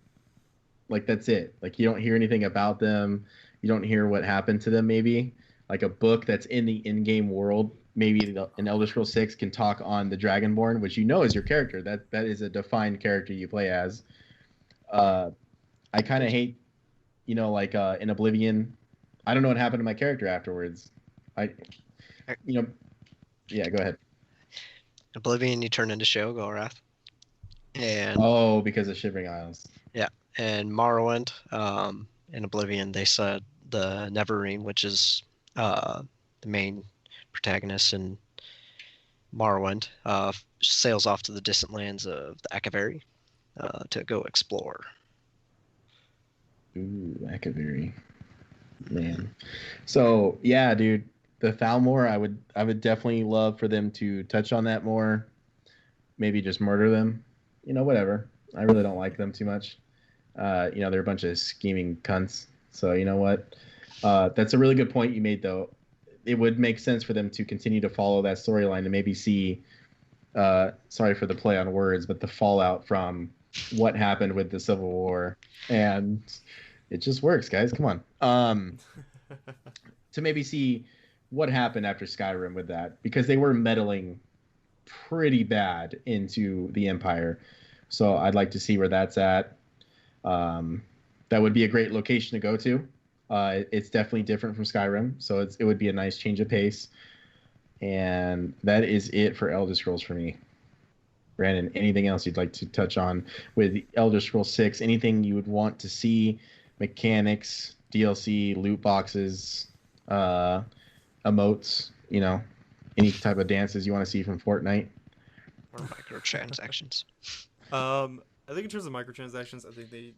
like that's it. Like you don't hear anything about them. You don't hear what happened to them. Maybe like a book that's in the in-game world. Maybe an Elder Scrolls 6 can talk on the Dragonborn, which you know is your character. That is a defined character you play as. I kind of hate, in Oblivion, I don't know what happened to my character afterwards. I, you know, yeah, go ahead. Oblivion, you turn into Sheogorath. And Oh, because of Shivering Isles. yeah, and Morrowind, in Oblivion, they said the Neverine, which is the main protagonist in Morrowind, sails off to the distant lands of the Akaviri to go explore. Ooh, Akaviri. Man. So yeah, dude, the Thalmor, I would definitely love for them to touch on that more. Maybe just murder them. Whatever. I really don't like them too much. They're a bunch of scheming cunts. So you know what? That's a really good point you made though. it would make sense for them to continue to follow that storyline and maybe see, sorry for the play on words, but the fallout from what happened with the Civil War. And it just works, guys. Come on. To maybe see what happened after Skyrim with that, because they were meddling pretty bad into the Empire. So I'd like to see where that's at. That would be a great location to go to. It's definitely different from Skyrim, so it would be a nice change of pace. And that is it for Elder Scrolls for me. Brandon, anything else you'd like to touch on with Elder Scrolls 6? Anything you would want to see? Mechanics, DLC, loot boxes, emotes, any type of dances you want to see from Fortnite? Or microtransactions. I think in terms of microtransactions, I think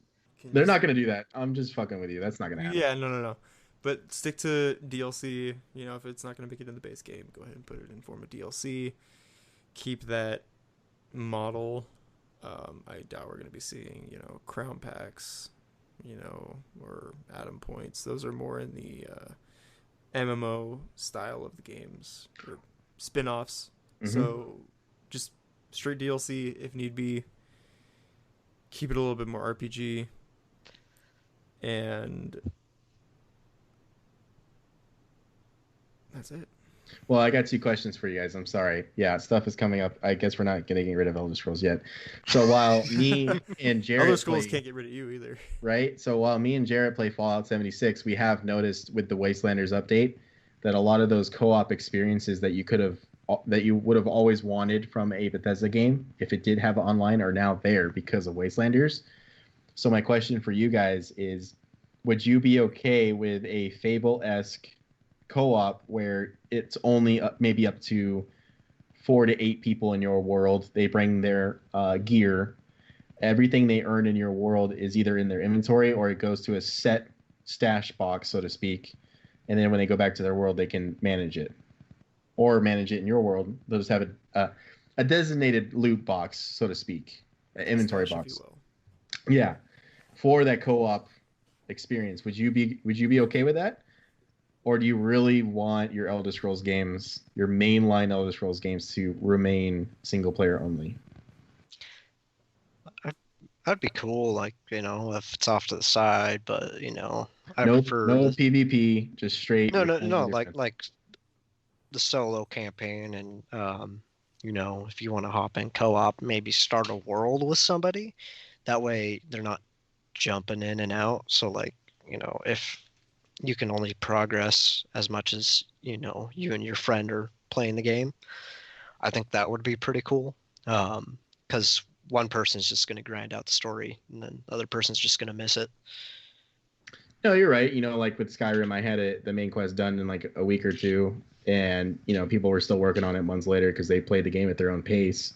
they're not going to do that. I'm just fucking with you. That's not going to happen. Yeah, no. But stick to DLC. If it's not going to make it in the base game, go ahead and put it in form of DLC. Keep that model. I doubt we're going to be seeing, crown packs, or atom points. Those are more in the MMO style of the games, or spin-offs. Mm-hmm. So just straight DLC if need be. Keep it a little bit more RPG. And that's it. Well, I got 2 questions for you guys. I'm sorry. Yeah, stuff is coming up. I guess we're not getting rid of Elder Scrolls yet. So while me and Jarrett Elder Scrolls can't get rid of you either. Right? So while me and Jarrett play Fallout 76, we have noticed with the Wastelanders update that a lot of those co-op experiences that you would have always wanted from a Bethesda game, if it did have online, are now there because of Wastelanders. So my question for you guys is, would you be okay with a Fable-esque co-op where it's only maybe up to 4 to 8 people in your world? They bring their gear. Everything they earn in your world is either in their inventory or it goes to a set stash box, so to speak. And then when they go back to their world, they can manage it. Or manage it in your world. They'll just have a designated loot box, so to speak. An inventory box. Yeah. For that co-op experience. Would you be okay with that? Or do you really want your Elder Scrolls games, your mainline Elder Scrolls games, to remain single player only? That'd be cool, if it's off to the side, but I no prefer PvP, just straight. No, like the solo campaign, and if you want to hop in co-op, maybe start a world with somebody. That way, they're not jumping in and out. So, if you can only progress as much as you and your friend are playing the game, I think that would be pretty cool. Because one person's just going to grind out the story, and then the other person's just going to miss it. No, you're right. Like with Skyrim, I had the main quest done in like a week or 2, and people were still working on it months later because they played the game at their own pace.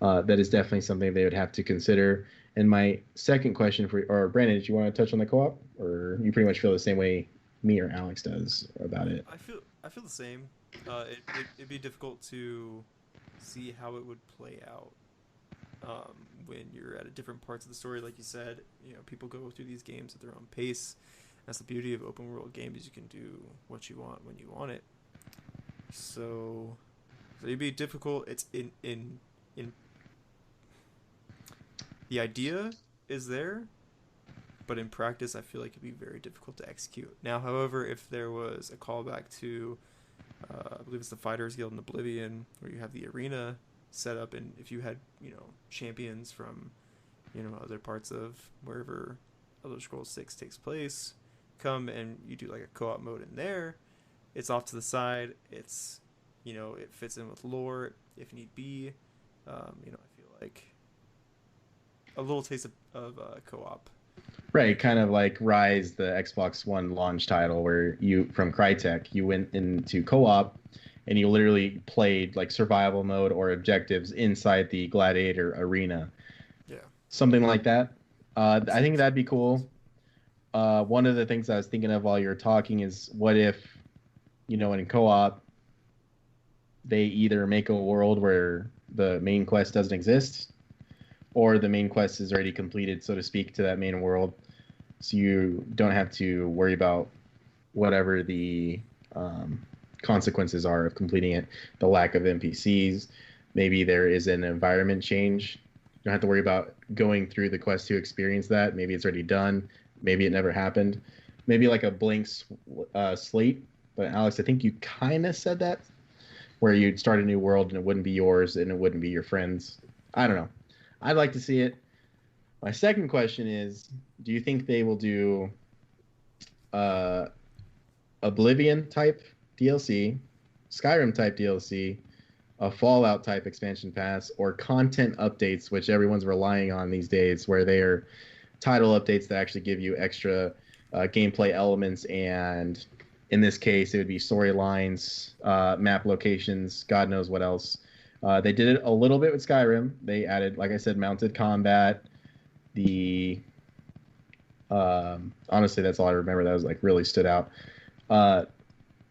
That is definitely something they would have to consider. And my second question or Brandon, did you want to touch on the co-op, or you pretty much feel the same way me or Alex does about it? I feel the same. It'd be difficult to see how it would play out when you're at different parts of the story. Like you said, people go through these games at their own pace. That's the beauty of open world games. You can do what you want when you want it. So it'd be difficult. It's in the idea is there, but in practice, I feel like it'd be very difficult to execute. Now, however, if there was a callback to, I believe it's the Fighters Guild in Oblivion, where you have the arena set up, and if you had, champions from, other parts of wherever Elder Scrolls 6 takes place, come and you do like a co-op mode in there, it's off to the side. It's, it fits in with lore if need be. I feel like a little taste of co-op. Right, kind of like Rise, the Xbox One launch title, where from Crytek, you went into co-op and you literally played like survival mode or objectives inside the Gladiator arena. Yeah. Something like that. I think that'd be cool. One of the things I was thinking of while you were talking is, what if, in co-op, they either make a world where the main quest doesn't exist, or the main quest is already completed, so to speak, to that main world. So you don't have to worry about whatever the consequences are of completing it, the lack of NPCs. Maybe there is an environment change. You don't have to worry about going through the quest to experience that. Maybe it's already done. Maybe it never happened. Maybe like a blank slate. But Alex, I think you kind of said that, where you'd start a new world and it wouldn't be yours and it wouldn't be your friends. I don't know. I'd like to see it. My second question is, do you think they will do Oblivion type DLC, Skyrim type DLC, a Fallout type expansion pass, or content updates, which everyone's relying on these days, where they are title updates that actually give you extra gameplay elements, and in this case, it would be storylines, map locations, God knows what else. They did it a little bit with Skyrim. They added, like I said, mounted combat. Honestly, that's all I remember. That was like really stood out.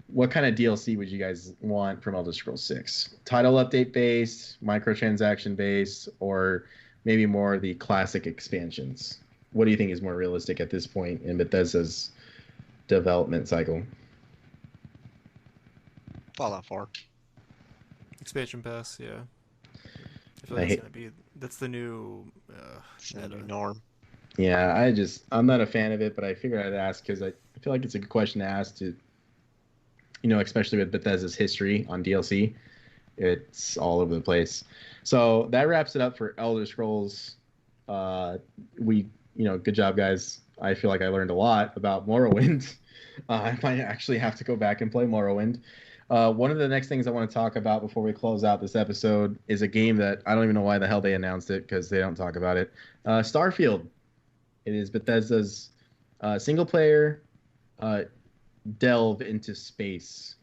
What kind of DLC would you guys want from Elder Scrolls 6? Title update based, microtransaction based, or maybe more the classic expansions? What do you think is more realistic at this point in Bethesda's development cycle? Fallout 4. Expansion pass, yeah. I feel like that's the new It's the new norm. Yeah, I'm not a fan of it, but I figured I'd ask because I feel like it's a good question to ask to, especially with Bethesda's history on DLC. It's all over the place. So that wraps it up for Elder Scrolls. Good job, guys. I feel like I learned a lot about Morrowind. I might actually have to go back and play Morrowind. One of the next things I want to talk about before we close out this episode is a game that I don't even know why the hell they announced it, because they don't talk about it. Starfield. It is Bethesda's single-player delve into space.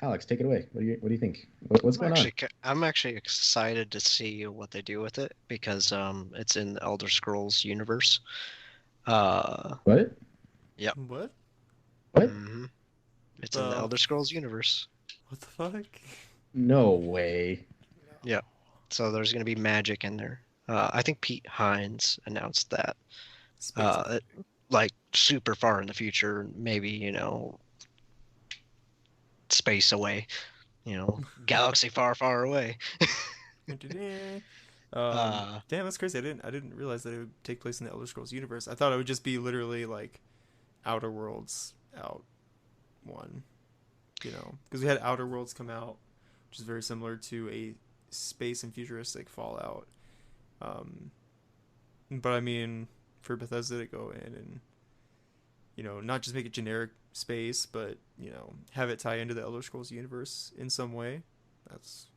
Alex, take it away. What do you think? What's going on? I'm actually excited to see what they do with it because it's in the Elder Scrolls universe. What? Yep. What? What? Mm-hmm. It's in the Elder Scrolls universe. What the fuck? No way. Yeah. So there's going to be magic in there. I think Pete Hines announced that. Like super far in the future, maybe, space away, galaxy far, far away. Damn, that's crazy. I didn't realize that it would take place in the Elder Scrolls universe. I thought it would just be literally like Outer Worlds out one, because we had Outer Worlds come out, which is very similar to a space and futuristic Fallout. But I mean, for Bethesda to go in and not just make it generic space, but have it tie into the Elder Scrolls universe in some way, that's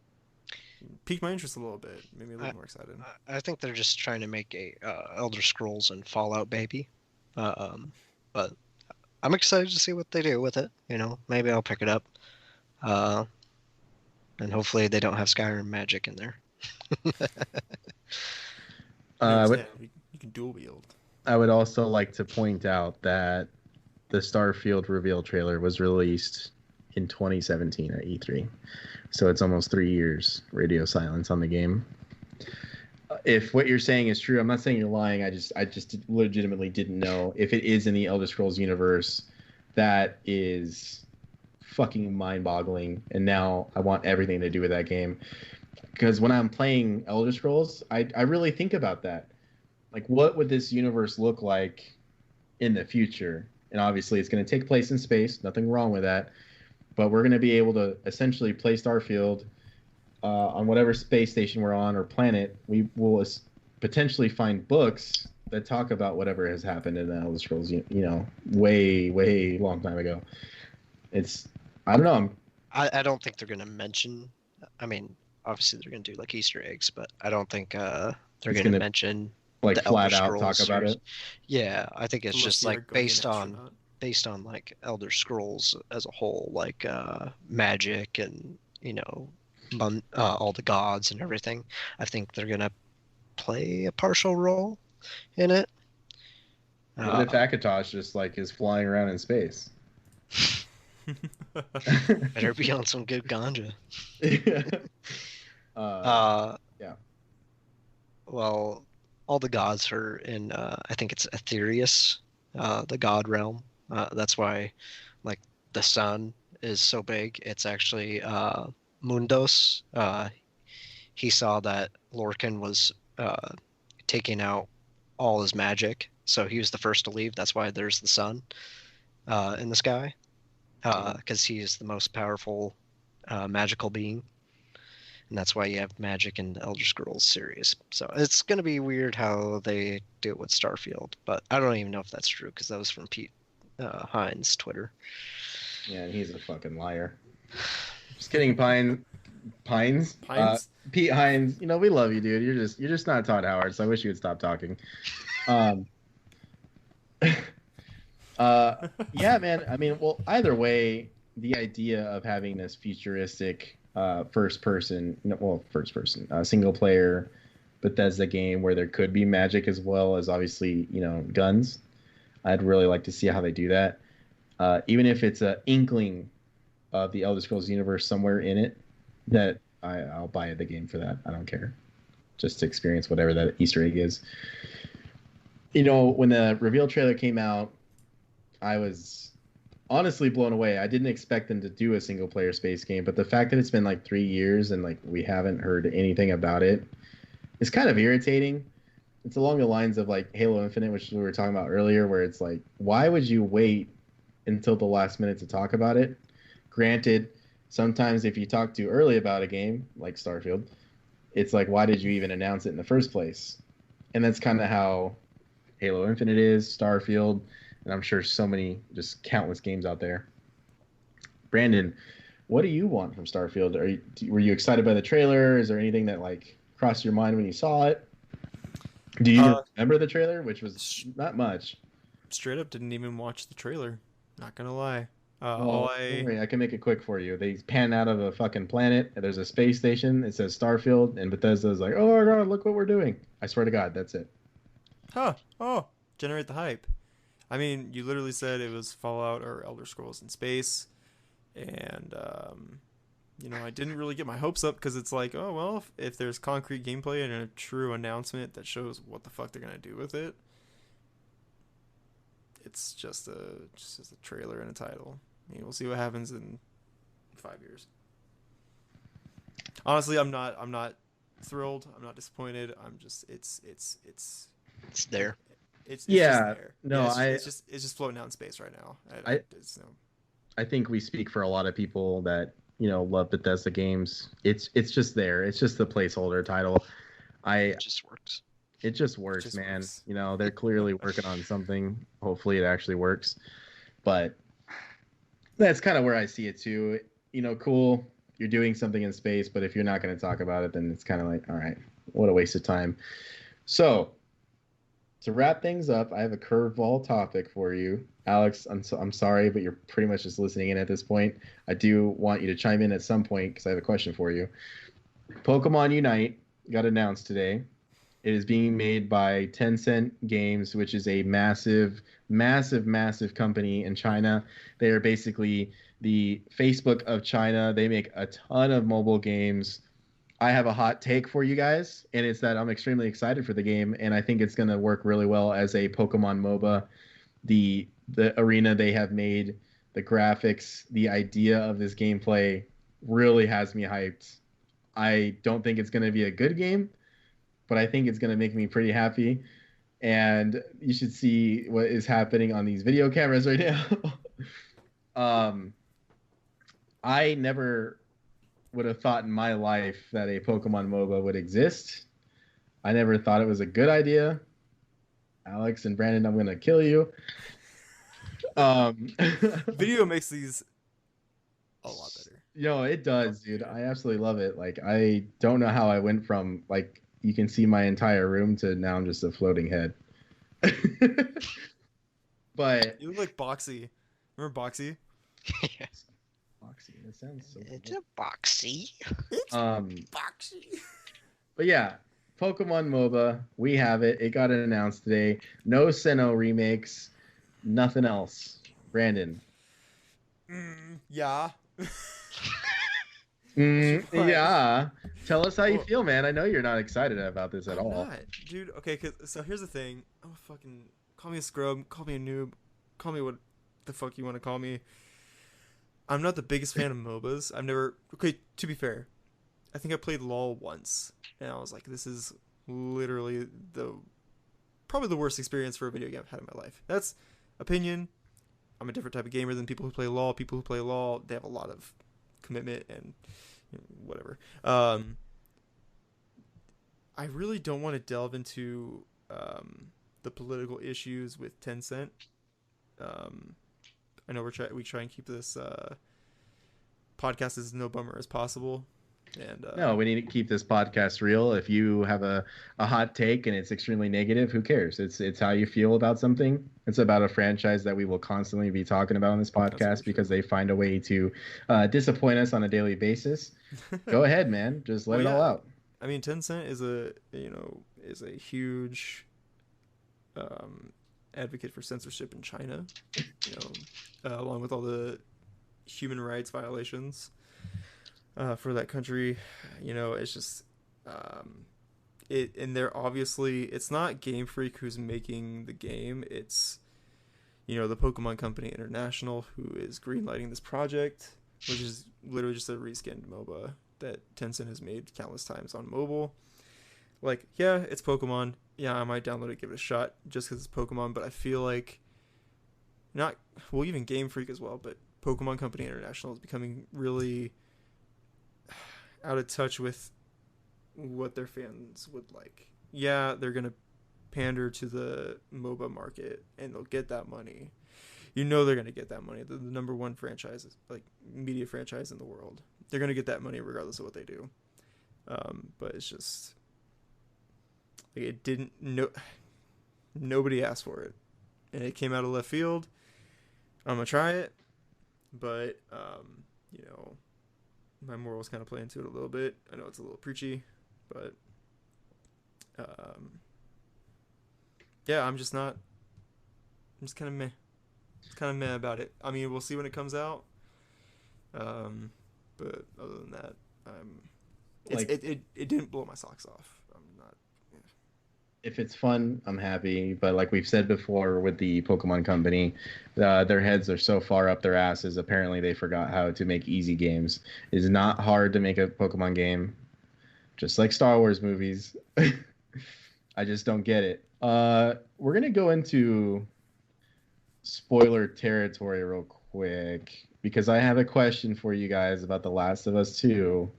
piqued my interest a little bit, made me a little more excited. I think they're just trying to make a Elder Scrolls and Fallout baby, but I'm excited to see what they do with it. Maybe I'll pick it up, and hopefully they don't have Skyrim magic in there. You can dual wield. I would also like to point out that the Starfield reveal trailer was released in 2017 at E3. So it's almost 3 years radio silence on the game. If what you're saying is true, I'm not saying you're lying. I just legitimately didn't know. If it is in the Elder Scrolls universe, that is fucking mind-boggling. And now I want everything to do with that game. Because when I'm playing Elder Scrolls, I really think about that. Like, what would this universe look like in the future? And obviously, it's going to take place in space. Nothing wrong with that. But we're going to be able to essentially play Starfield on whatever space station we're on or planet. We will potentially find books that talk about whatever has happened in the Elder Scrolls, way, way long time ago. I don't know. I don't think they're going to mention. I mean, obviously, they're going to do like Easter eggs, but I don't think they're going to mention. Like the flat Elder out Scrolls talk about series. it. Yeah, I think it's Unless just you're like going based an on like Elder Scrolls as a whole, like magic and all the gods and everything. I think they're gonna play a partial role in it. What if Akatosh just like is flying around in space? Better be on some good ganja. Yeah. Well, all the gods are in. I think it's Aetherius, the god realm. That's why, like, the sun is so big. It's actually Mundos. He saw that Lorcan was taking out all his magic, so he was the first to leave. That's why there's the sun in the sky, because he is the most powerful magical being, and that's why you have magic in the Elder Scrolls series. So it's gonna be weird how they do it with Starfield, but I don't even know if that's true because that was from Pete Hines' Twitter. Yeah, and he's a fucking liar. Just kidding, Pines. Pines? Pete Hines. You know, we love you, dude. You're just not Todd Howard, so I wish you would stop talking. Yeah, man. I mean, well, either way, the idea of having this futuristic first person, single player Bethesda game where there could be magic as well as obviously, guns. I'd really like to see how they do that. Even if it's an inkling of the Elder Scrolls universe somewhere in it, that I'll buy the game for that. I don't care. Just to experience whatever that Easter egg is. When the reveal trailer came out, I was honestly blown away. I didn't expect them to do a single player space game, but the fact that it's been like 3 years and like we haven't heard anything about it is kind of irritating. It's along the lines of like Halo Infinite, which we were talking about earlier, where it's like, why would you wait until the last minute to talk about it? Granted, sometimes if you talk too early about a game, like Starfield, it's like, why did you even announce it in the first place? And that's kind of how Halo Infinite is, Starfield, and I'm sure so many, just countless games out there. Brandon, what do you want from Starfield? Were you excited by the trailer? Is there anything that like crossed your mind when you saw it? Do you remember the trailer, which was not much? Straight up, didn't even watch the trailer. Not gonna lie. Don't worry, I can make it quick for you. They pan out of a fucking planet, and there's a space station. It says Starfield, and Bethesda's like, "Oh my god, look what we're doing!" I swear to God, that's it. Huh? Oh, generate the hype. I mean, you literally said it was Fallout or Elder Scrolls in space, and I didn't really get my hopes up because it's like, oh well, if there's concrete gameplay and a true announcement that shows what the fuck they're gonna do with it, it's just a trailer and a title. I mean, we'll see what happens in 5 years. Honestly, I'm not thrilled. I'm not disappointed. I'm just it's there. It's yeah, just there. No, yeah, it's just floating out in space right now. I think we speak for a lot of people that love Bethesda games. It's just there. It's just the placeholder title. It just works. It just works, man. They're clearly working on something. Hopefully, it actually works. But that's kind of where I see it too. Cool. You're doing something in space, but if you're not going to talk about it, then it's kind of like, all right, what a waste of time. So, to wrap things up, I have a curveball topic for you. Alex, I'm sorry, but you're pretty much just listening in at this point. I do want you to chime in at some point because I have a question for you. Pokemon Unite got announced today. It is being made by Tencent Games, which is a massive, massive, massive company in China. They are basically the Facebook of China. They make a ton of mobile games. I have a hot take for you guys, and it's that I'm extremely excited for the game, and I think it's going to work really well as a Pokemon MOBA. The arena they have made, the graphics, the idea of this gameplay really has me hyped. I don't think it's going to be a good game, but I think it's going to make me pretty happy. And you should see what is happening on these video cameras right now. I never would have thought in my life that a Pokemon MOBA would exist. I never thought it was a good idea. Alex and Brandon, I'm going to kill you. Video makes these a lot better. It does, dude. I absolutely love it. Like, I don't know how I went from, like, you can see my entire room to now I'm just a floating head. But you look like Boxy. Remember Boxy? Yes. Boxy. That sounds so It's cool. a Boxy. It's Boxy. But yeah, Pokemon MOBA, we have it. It got announced today. No Sinnoh remakes. Nothing else. Brandon. Yeah. Yeah. Tell us how you feel, man. I know you're not excited about this at I'm all. not, dude. Okay, so here's the thing. I'm fucking call me a scrub, call me a noob, call me what the fuck you want to call me. I'm not the biggest fan of MOBAs. I've never. Okay, to be fair, I think I played LoL once, and I was like, this is literally probably the worst experience for a video game I've had in my life. That's opinion. I'm a different type of gamer than people who play LoL. People who play LoL, they have a lot of commitment and whatever. I really don't want to delve into the political issues with Tencent. I know we try and keep this podcast as no bummer as possible. And No, we need to keep this podcast real. If you have a hot take and it's extremely negative, who cares? It's how you feel about something. It's about a franchise that we will constantly be talking about on this podcast because they find a way to disappoint us on a daily basis. Go ahead, man. Just let it all out. I mean, Tencent is a huge advocate for censorship in China. Along with all the human rights violations. For that country, it's just and they're obviously, it's not Game Freak who's making the game, it's the Pokemon Company International who is greenlighting this project, which is literally just a reskinned MOBA that Tencent has made countless times on mobile. Like, yeah, it's Pokemon. Yeah, I might download it, give it a shot just because it's Pokemon, but I feel like even Game Freak as well, but Pokemon Company International is becoming really out of touch with what their fans would like. Yeah, they're going to pander to the MOBA market and they'll get that money. They're going to get that money. They're the number one franchise, like media franchise in the world. They're going to get that money regardless of what they do. But it's just like it didn't. Nobody asked for it, and it came out of left field. I'm gonna try it, but my morals kind of play into it a little bit. I know it's a little preachy, but yeah, I'm just kind of meh. It's kind of meh about it. I mean, we'll see when it comes out. But other than that, it didn't blow my socks off. I'm not. Yeah. If it's fun, I'm happy. But like we've said before with the Pokemon Company, their heads are so far up their asses. Apparently, they forgot how to make easy games. It is not hard to make a Pokemon game, just like Star Wars movies. I just don't get it. We're gonna go into spoiler territory real quick because I have a question for you guys about The Last of Us 2.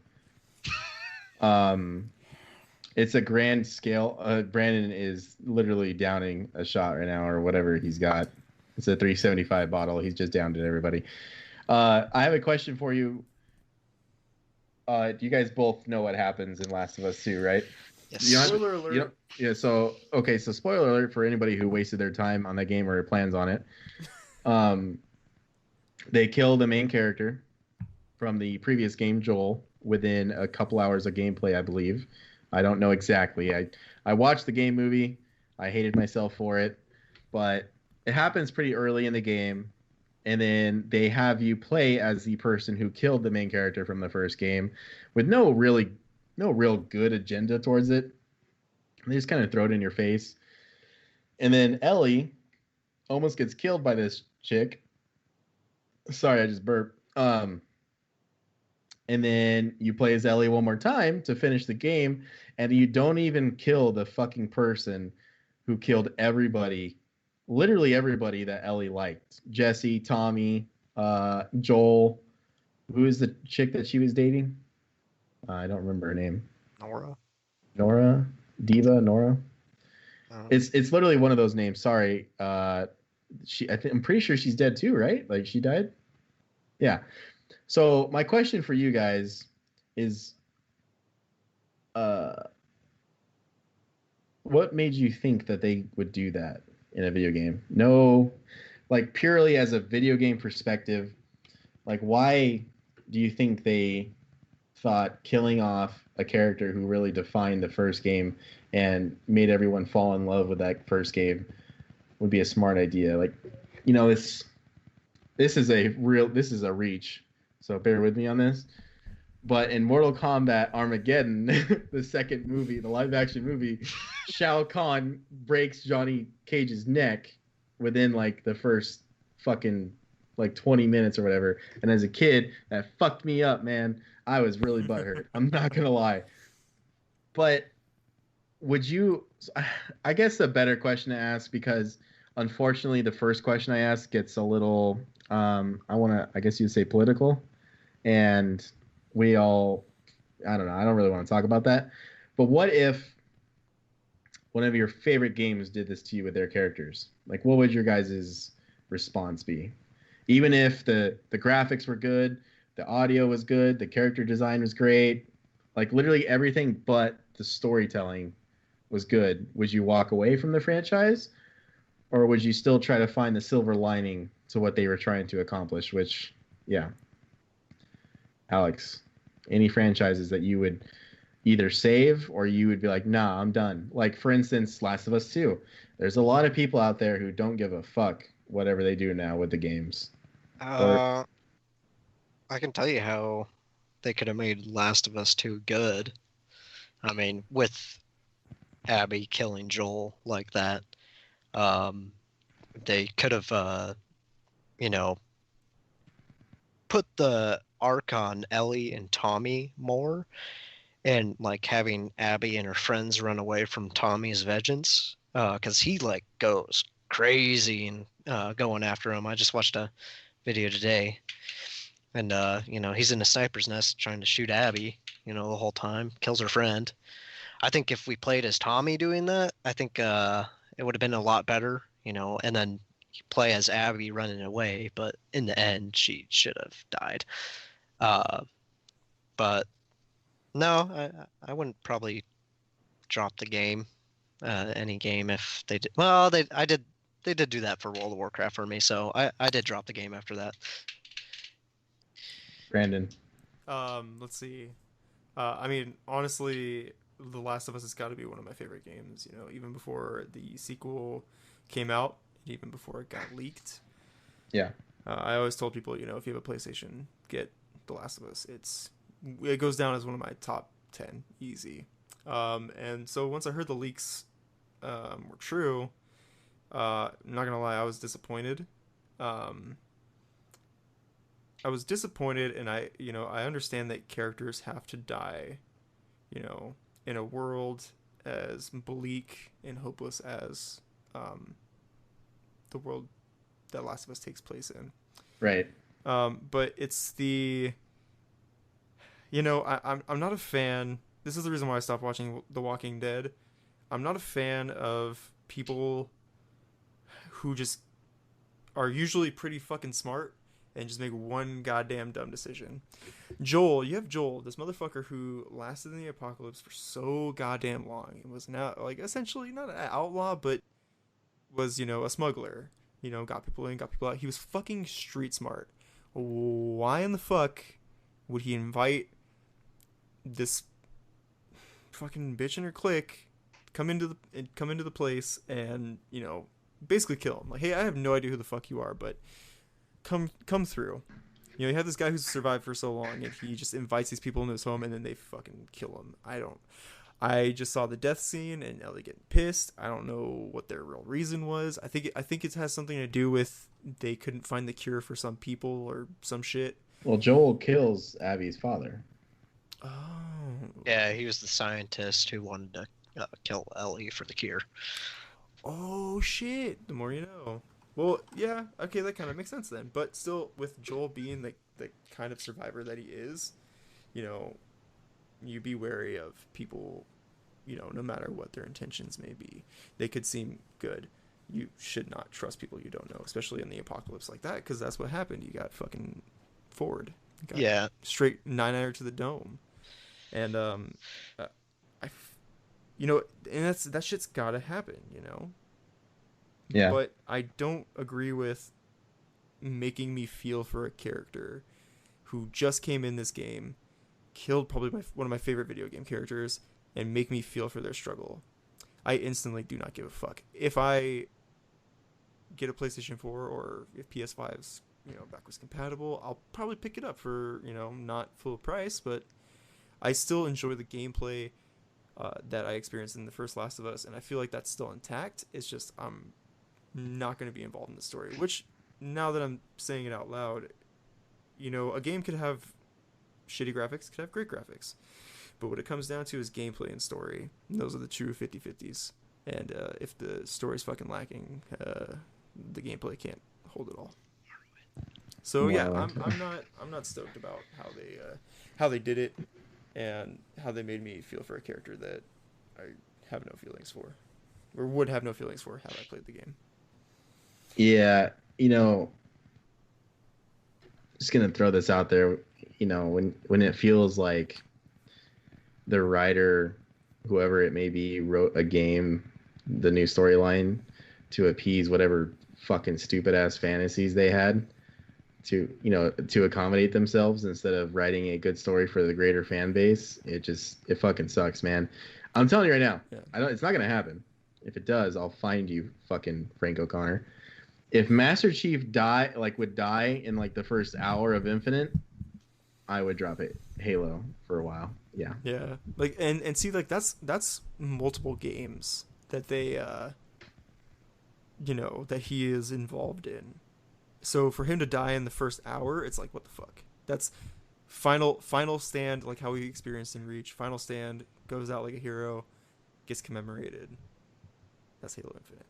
It's a grand scale. Brandon is literally downing a shot right now, or whatever he's got. It's a 375 bottle. He's just downed it, everybody. I have a question for you. You guys both know what happens in Last of Us 2, right? Yes. Spoiler alert. Yeah, so spoiler alert for anybody who wasted their time on that game or plans on it. They kill the main character from the previous game, Joel, within a couple hours of gameplay, I believe. I don't know exactly. I watched the game movie. I hated myself for it, but it happens pretty early in the game, and then they have you play as the person who killed the main character from the first game, with no real good agenda towards it. They just kind of throw it in your face, and then Ellie almost gets killed by this chick. Sorry, I just burped. And then you play as Ellie one more time to finish the game, and you don't even kill the fucking person who killed everybody, literally everybody that Ellie liked. Jesse, Tommy, Joel. Who is the chick that she was dating? I don't remember her name. Nora? Diva? Nora? It's literally one of those names. Sorry. I'm pretty sure she's dead too, right? Like she died? Yeah. So my question for you guys is, what made you think that they would do that in a video game? No, like purely as a video game perspective, like why do you think they thought killing off a character who really defined the first game and made everyone fall in love with that first game would be a smart idea? Like, this is a reach. So bear with me on this. But in Mortal Kombat Armageddon, the second movie, the live-action movie, Shao Kahn breaks Johnny Cage's neck within, like, the first fucking like 20 minutes or whatever. And as a kid, that fucked me up, man. I was really butthurt. I'm not gonna lie. But would you? I guess a better question to ask, because unfortunately, the first question I ask gets a little. I want to. I guess you'd say political, and we all. I don't know. I don't really want to talk about that. But what if one of your favorite games did this to you with their characters? Like, what would your guys' response be? Even if the graphics were good, the audio was good, the character design was great, like literally everything but the storytelling was good. Would you walk away from the franchise, or would you still try to find the silver lining to what they were trying to accomplish? Which, yeah, Alex, any franchises that you would either save or you would be like, nah, I'm done. Like, for instance, Last of Us 2. There's a lot of people out there who don't give a fuck whatever they do now with the games. Or, Uh, I can tell you how they could have made Last of Us 2 good. I mean, with Abby killing Joel like that, um, they could have, you know, put the arc on Ellie and Tommy more, and like having Abby and her friends run away from Tommy's vengeance, because he like goes crazy and going after him. I just watched a video today, and he's in a sniper's nest trying to shoot Abby, the whole time, kills her friend. I think if we played as Tommy doing that, I think it would have been a lot better, and then play as Abby running away, but in the end, she should have died. Uh, but no, I wouldn't probably drop the game, any game if they did. Well, they did do that for World of Warcraft for me, so I did drop the game after that. Brandon. Let's see. I mean, honestly, The Last of Us has got to be one of my favorite games. Even before the sequel came out, even before it got leaked. Yeah. I always told people, if you have a PlayStation, get The Last of Us. It goes down as one of my top 10, easy. And so once I heard the leaks were true, I'm not gonna lie, I was disappointed. Um, I was disappointed, and I understand that characters have to die, in a world as bleak and hopeless as the world that Last of Us takes place in. Right. But it's I'm not a fan. This is the reason why I stopped watching The Walking Dead. I'm not a fan of people who just are usually pretty fucking smart and just make one goddamn dumb decision. You have Joel, this motherfucker who lasted in the apocalypse for so goddamn long. It was now like essentially not an outlaw, but was a smuggler. Got people in, got people out. He was fucking street smart. Why in the fuck would he invite this fucking bitch and her clique come into the place and basically kill him? Like, hey, I have no idea who the fuck you are, but come through. You have this guy who's survived for so long, and he just invites these people into his home, and then they fucking kill him. I just saw the death scene and Ellie getting pissed. I don't know what their real reason was. I think it has something to do with they couldn't find the cure for some people or some shit. Well, Joel kills Abby's father. Oh. Yeah, he was the scientist who wanted to kill Ellie for the cure. Oh shit! The more you know. Well, yeah, okay, that kind of makes sense then. But still, with Joel being the kind of survivor that he is, you be wary of people, no matter what their intentions may be. They could seem good. You should not trust people you don't know, especially in the apocalypse like that, because that's what happened. You got fucking Ford. Yeah. Straight 9-iron to the dome. And, and that shit's gotta happen, Yeah. But I don't agree with making me feel for a character who just came in this game, killed probably one of my favorite video game characters, and make me feel for their struggle. I instantly do not give a fuck. If I get a PlayStation 4 or if PS5's, backwards compatible, I'll probably pick it up for, not full price, but I still enjoy the gameplay that I experienced in the first Last of Us, and I feel like that's still intact. It's just I'm not going to be involved in the story, which now that I'm saying it out loud, a game could have shitty graphics, could have great graphics. But what it comes down to is gameplay and story. And those are the true 50-50s. And if the story's fucking lacking, the gameplay can't hold it all. So yeah, Wow. I'm not stoked about how they did it and how they made me feel for a character that I have no feelings for, or would have no feelings for had I played the game. Yeah, just gonna throw this out there. When it feels like the writer, whoever it may be, wrote a game, the new storyline to appease whatever fucking stupid ass fantasies they had to accommodate themselves instead of writing a good story for the greater fan base. It fucking sucks, man. I'm telling you right now. Yeah. It's not gonna happen. If it does, I'll find you, fucking Frank O'Connor. If Master Chief would die in like the first hour of Infinite, I would drop it Halo for a while. Yeah. Yeah, like and see, like that's multiple games that they that he is involved in. So for him to die in the first hour, it's like, what the fuck? That's final stand, like how we experienced in Reach. Final stand, goes out like a hero, gets commemorated. That's Halo Infinite,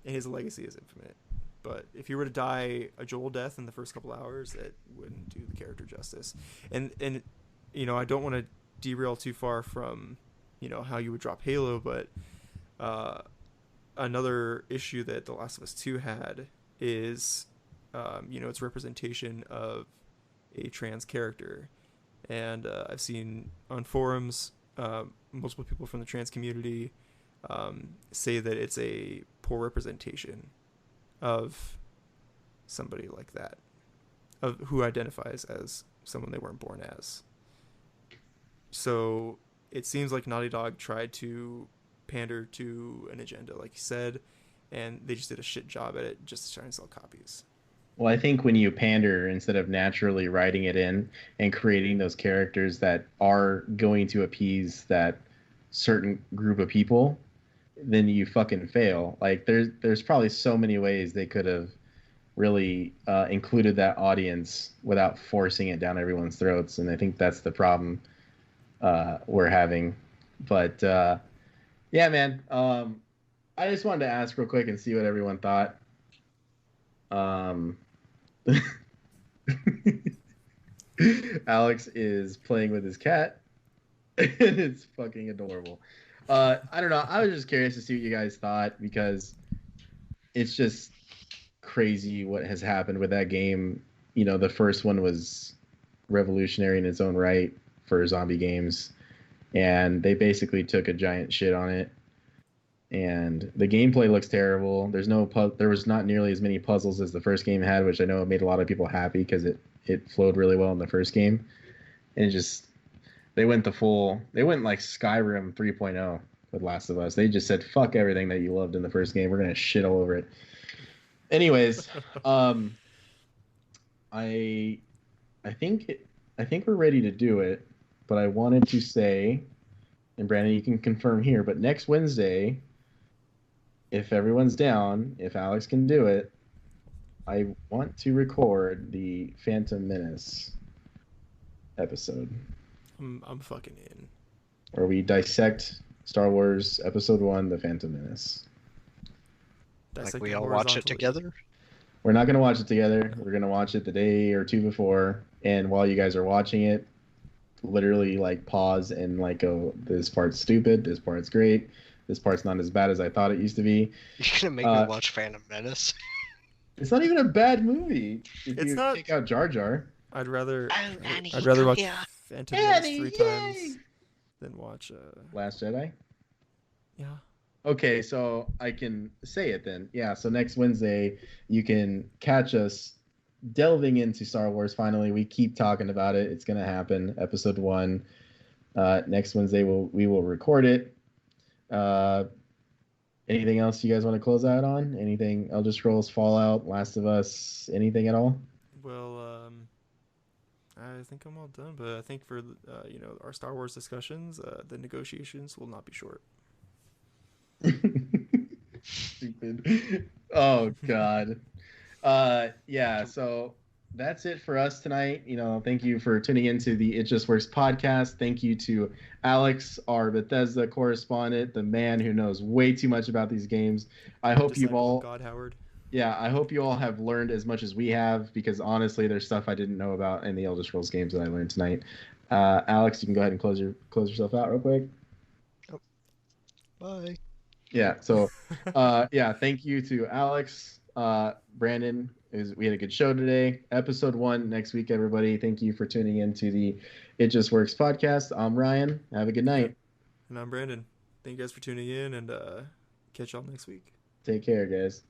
and his legacy is infinite. But if you were to die a Joel death in the first couple hours, it wouldn't do the character justice. And I don't want to derail too far from how you would drop Halo, but another issue that The Last of Us 2 had is its representation of a trans character. And I've seen on forums multiple people from the trans community say that it's a poor representation of somebody like that, of who identifies as someone they weren't born as. So it seems like Naughty Dog tried to pander to an agenda, like you said, and they just did a shit job at it just to try and sell copies. Well, I think when you pander instead of naturally writing it in and creating those characters that are going to appease that certain group of people, then you fucking fail. Like there's probably so many ways they could have really included that audience without forcing it down everyone's throats, and I think that's the problem we're having. But yeah, man, I just wanted to ask real quick and see what everyone thought. Alex is playing with his cat. It's fucking adorable. I don't know. I was just curious to see what you guys thought, because it's just crazy what has happened with that game. The first one was revolutionary in its own right for zombie games, and they basically took a giant shit on it. And the gameplay looks terrible. There was not nearly as many puzzles as the first game had, which I know made a lot of people happy because it flowed really well in the first game. And they went like Skyrim 3.0 with Last of Us. They just said fuck everything that you loved in the first game. We're gonna shit all over it. Anyways, I think we're ready to do it, but I wanted to say, and Brandon, you can confirm here, but next Wednesday, if everyone's down, if Alex can do it, I want to record the Phantom Menace episode. I'm fucking in. Where we dissect Star Wars Episode 1, The Phantom Menace. Like we all watch it together? We're not going to watch it together. We're going to watch it the day or two before. And while you guys are watching it, literally like pause and like go, this part's stupid, this part's great, this part's not as bad as I thought it used to be. You're going to make me watch Phantom Menace? It's not even a bad movie if it's you not... take out Jar Jar. I'd rather watch Phantom Menace 3 times than watch Last Jedi. Yeah. Okay, so I can say it then. Yeah, so next Wednesday you can catch us delving into Star Wars. Finally, we keep talking about it. It's gonna happen. Episode 1. Next Wednesday we will record it. Anything else you guys want to close out on? Anything? Elder Scrolls, Fallout, Last of Us, anything at all? Well, I think I'm all done. But I think for our Star Wars discussions, the negotiations will not be short. Stupid. Oh God. Yeah, so that's it for us tonight. Thank you for tuning into the It Just Works podcast. Thank you to Alex, our Bethesda correspondent, the man who knows way too much about these games. I hope you've Disciple of all God Howard. Yeah, I hope you all have learned as much as we have, because honestly, there's stuff I didn't know about in the Elder Scrolls games that I learned tonight. Alex, you can go ahead and close yourself out real quick. Oh, bye. Yeah. So, yeah, thank you to Alex, Brandon. We had a good show today. Episode 1 next week, everybody. Thank you for tuning in to the It Just Works podcast. I'm Ryan. Have a good Yeah. night. And I'm Brandon. Thank you guys for tuning in, and catch y'all next week. Take care, guys.